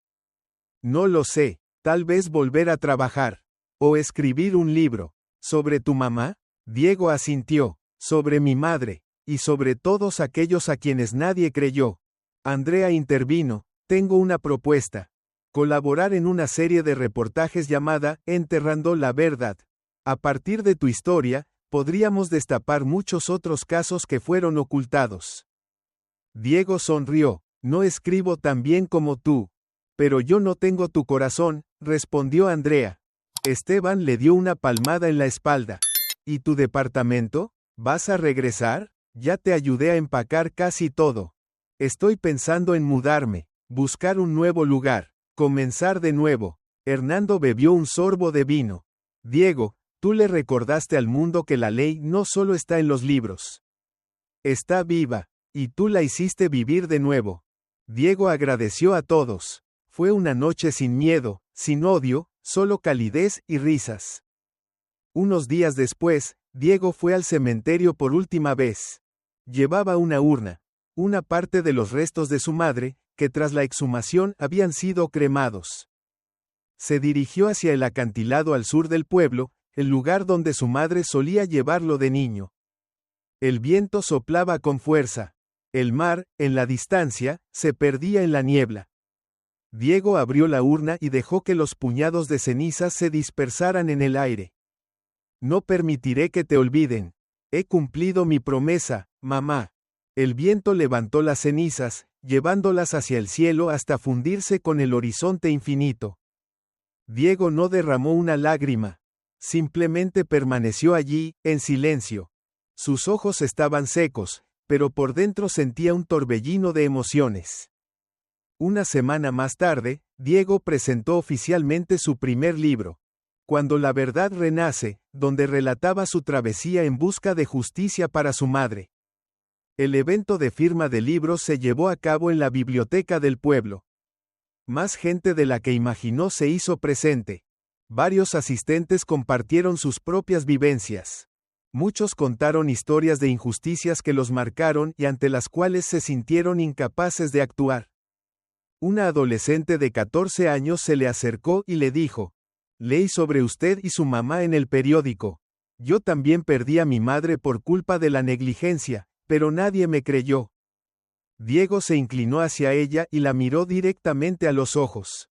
No lo sé, tal vez volver a trabajar. O escribir un libro. ¿Sobre tu mamá? Diego asintió. Sobre mi madre. Y sobre todos aquellos a quienes nadie creyó. Andrea intervino, tengo una propuesta. Colaborar en una serie de reportajes llamada Enterrando la Verdad. A partir de tu historia, podríamos destapar muchos otros casos que fueron ocultados. Diego sonrió, no escribo tan bien como tú. Pero yo no tengo tu corazón, respondió Andrea. Esteban le dio una palmada en la espalda. ¿Y tu departamento? ¿Vas a regresar? Ya te ayudé a empacar casi todo. Estoy pensando en mudarme, buscar un nuevo lugar, comenzar de nuevo. Hernando bebió un sorbo de vino. Diego, tú le recordaste al mundo que la ley no solo está en los libros. Está viva, y tú la hiciste vivir de nuevo. Diego agradeció a todos. Fue una noche sin miedo, sin odio, solo calidez y risas. Unos días después, Diego fue al cementerio por última vez. Llevaba una urna, una parte de los restos de su madre, que tras la exhumación habían sido cremados. Se dirigió hacia el acantilado al sur del pueblo, el lugar donde su madre solía llevarlo de niño. El viento soplaba con fuerza. El mar, en la distancia, se perdía en la niebla. Diego abrió la urna y dejó que los puñados de cenizas se dispersaran en el aire. No permitiré que te olviden. He cumplido mi promesa, mamá. El viento levantó las cenizas, llevándolas hacia el cielo hasta fundirse con el horizonte infinito. Diego no derramó una lágrima. Simplemente permaneció allí, en silencio. Sus ojos estaban secos, pero por dentro sentía un torbellino de emociones. Una semana más tarde, Diego presentó oficialmente su primer libro. Cuando la verdad renace, donde relataba su travesía en busca de justicia para su madre. El evento de firma de libros se llevó a cabo en la biblioteca del pueblo. Más gente de la que imaginó se hizo presente. Varios asistentes compartieron sus propias vivencias. Muchos contaron historias de injusticias que los marcaron y ante las cuales se sintieron incapaces de actuar. Una adolescente de 14 años se le acercó y le dijo, «Leí sobre usted y su mamá en el periódico. Yo también perdí a mi madre por culpa de la negligencia, pero nadie me creyó». Diego se inclinó hacia ella y la miró directamente a los ojos.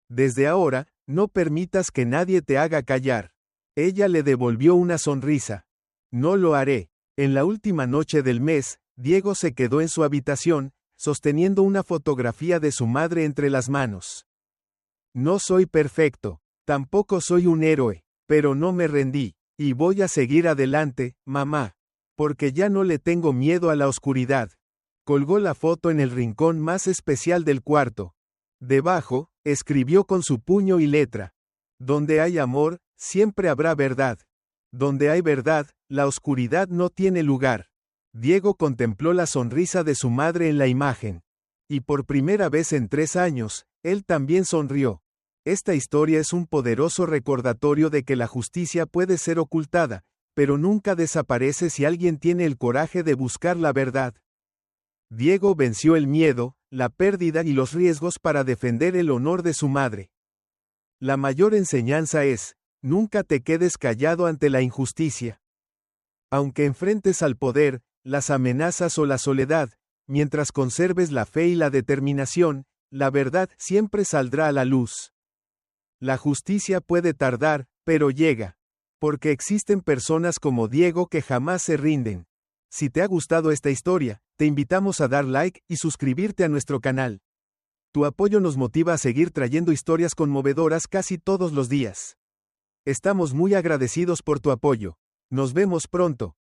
Desde ahora, no permitas que nadie te haga callar. Ella le devolvió una sonrisa. No lo haré. En la última noche del mes, Diego se quedó en su habitación, sosteniendo una fotografía de su madre entre las manos. No soy perfecto, tampoco soy un héroe, pero no me rendí, y voy a seguir adelante, mamá, porque ya no le tengo miedo a la oscuridad. Colgó la foto en el rincón más especial del cuarto. Debajo, escribió con su puño y letra: donde hay amor, siempre habrá verdad. Donde hay verdad, la oscuridad no tiene lugar. Diego contempló la sonrisa de su madre en la imagen. Y por primera vez en 3 años, él también sonrió. Esta historia es un poderoso recordatorio de que la justicia puede ser ocultada, pero nunca desaparece si alguien tiene el coraje de buscar la verdad. Diego venció el miedo, la pérdida y los riesgos para defender el honor de su madre. La mayor enseñanza es: nunca te quedes callado ante la injusticia. Aunque enfrentes al poder, las amenazas o la soledad, mientras conserves la fe y la determinación, la verdad siempre saldrá a la luz. La justicia puede tardar, pero llega. Porque existen personas como Diego que jamás se rinden. Si te ha gustado esta historia, te invitamos a dar like y suscribirte a nuestro canal. Tu apoyo nos motiva a seguir trayendo historias conmovedoras casi todos los días. Estamos muy agradecidos por tu apoyo. Nos vemos pronto.